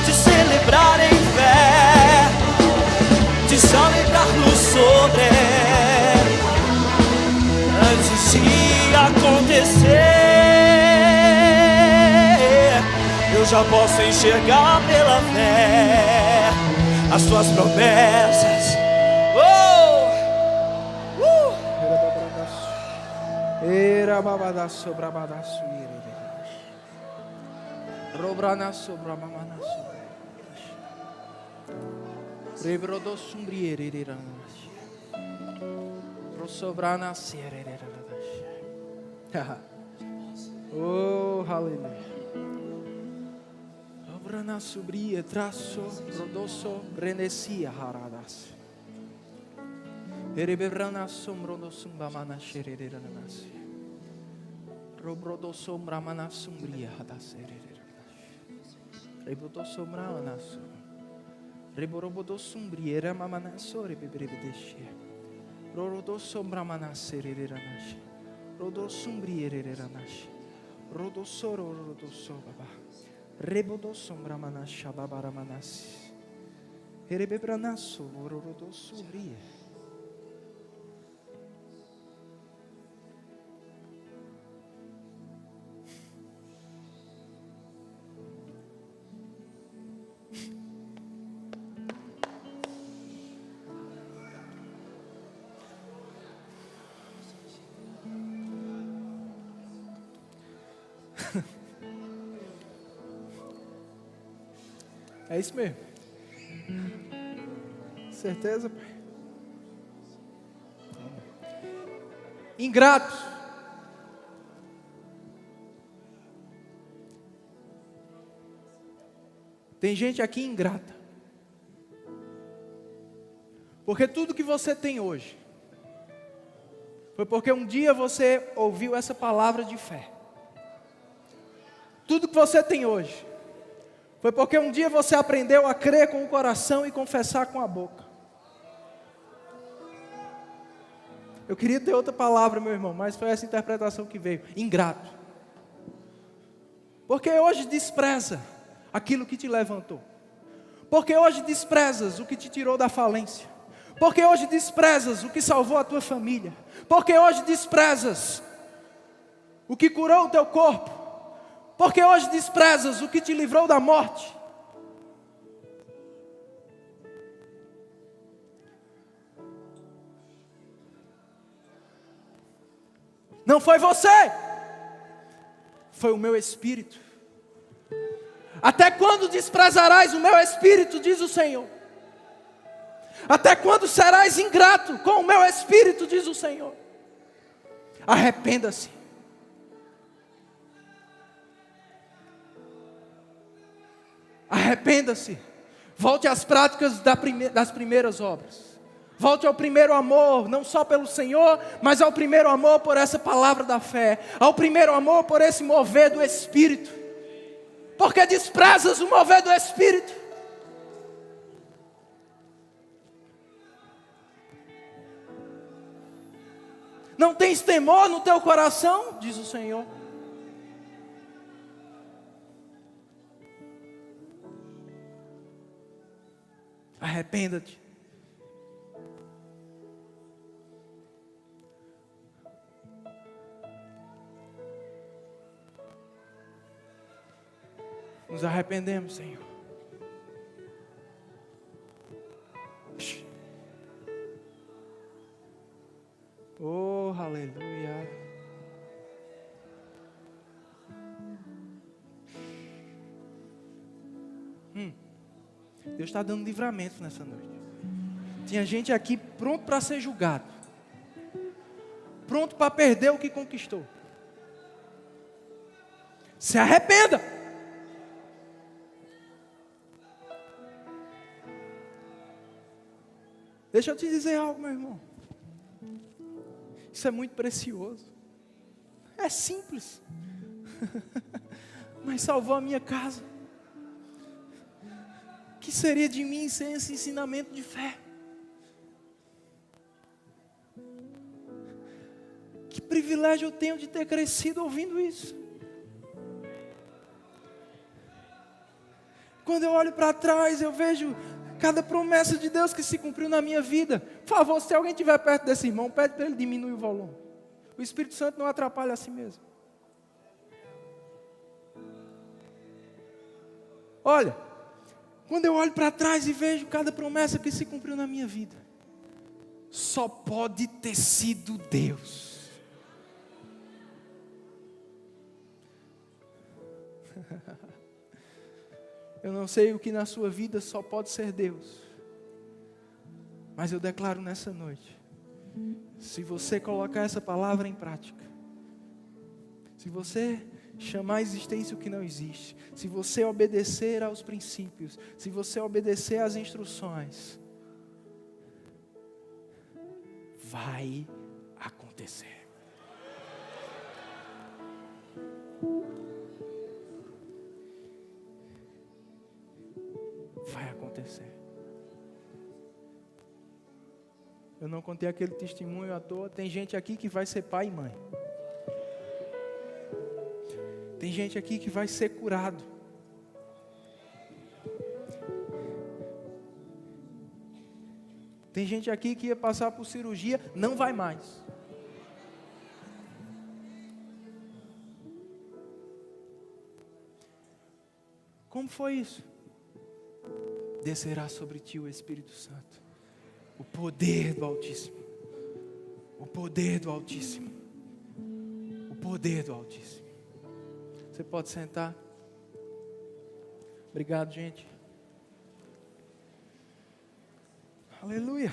C: de celebrar em fé, de se alegrar no sobre. Antes de acontecer, eu já posso enxergar pela fé as tuas promessas.
A: Era babadaço, brabadaço, robranaço, bramamanaço, rebrodo sumbriereranas, rosobranace. Oh, aleluia. Robranaço, brie, traço, rodoso, brenecia, haradas. Ereberanaço, brodosum, bamanaxereranas. Robrodo sombra mana sombria hadaserere. Rebodo sombra anaso. Reborobodo sombriera mamana sore beberebedeshe. Rorodo sombra mana serereranas. Rodo sombriereranas. Rodo soro rodo sobaba. Rebodo sombra mana shababara manas. Erebebranaso rorodo sombria. É isso mesmo. Certeza, pai? Ingratos. Tem gente aqui ingrata. Porque tudo que você tem hoje foi porque um dia você ouviu essa palavra de fé. Tudo que você tem hoje foi porque um dia você aprendeu a crer com o coração e confessar com a boca. Eu queria ter outra palavra, meu irmão, mas foi essa interpretação que veio. Ingrato. Porque hoje despreza aquilo que te levantou. Porque hoje desprezas o que te tirou da falência. Porque hoje desprezas o que salvou a tua família. Porque hoje desprezas o que curou o teu corpo. Porque hoje desprezas o que te livrou da morte. Não foi você, foi o meu espírito. Até quando desprezarás o meu espírito, diz o Senhor? Até quando serás ingrato com o meu espírito, diz o Senhor? Arrependa-se. Arrependa-se. Volte às práticas das primeiras obras. Volte ao primeiro amor, não só pelo Senhor, mas ao primeiro amor por essa palavra da fé. Ao primeiro amor por esse mover do Espírito. Porque desprezas o mover do Espírito. Não tens temor no teu coração, diz o Senhor. Arrependa-te. Nos arrependemos, Senhor. Oh, aleluia. Deus está dando livramento nessa noite. Tinha gente aqui pronto para ser julgado, pronto para perder o que conquistou. Se arrependa. Deixa eu te dizer algo, meu irmão. Isso é muito precioso. É simples. Mas salvou a minha casa. O que seria de mim sem esse ensinamento de fé? Que privilégio eu tenho de ter crescido ouvindo isso. Quando eu olho para trás, eu vejo cada promessa de Deus que se cumpriu na minha vida. Por favor, se alguém estiver perto desse irmão, pede para ele diminuir o volume. O Espírito Santo não atrapalha a si mesmo. Olha, quando eu olho para trás e vejo cada promessa que se cumpriu na minha vida, só pode ter sido Deus. Eu não sei o que na sua vida só pode ser Deus, mas eu declaro nessa noite, se você colocar essa palavra em prática, se você chamar a existência o que não existe, se você obedecer aos princípios, se você obedecer às instruções, vai acontecer. Vai acontecer. Eu não contei aquele testemunho à toa. Tem gente aqui que vai ser pai e mãe. Tem gente aqui que vai ser curado. Tem gente aqui que ia passar por cirurgia, não vai mais. Como foi isso? Descerá sobre ti o Espírito Santo, o poder do Altíssimo, o poder do Altíssimo, o poder do Altíssimo. Você pode sentar. Obrigado, gente. Aleluia.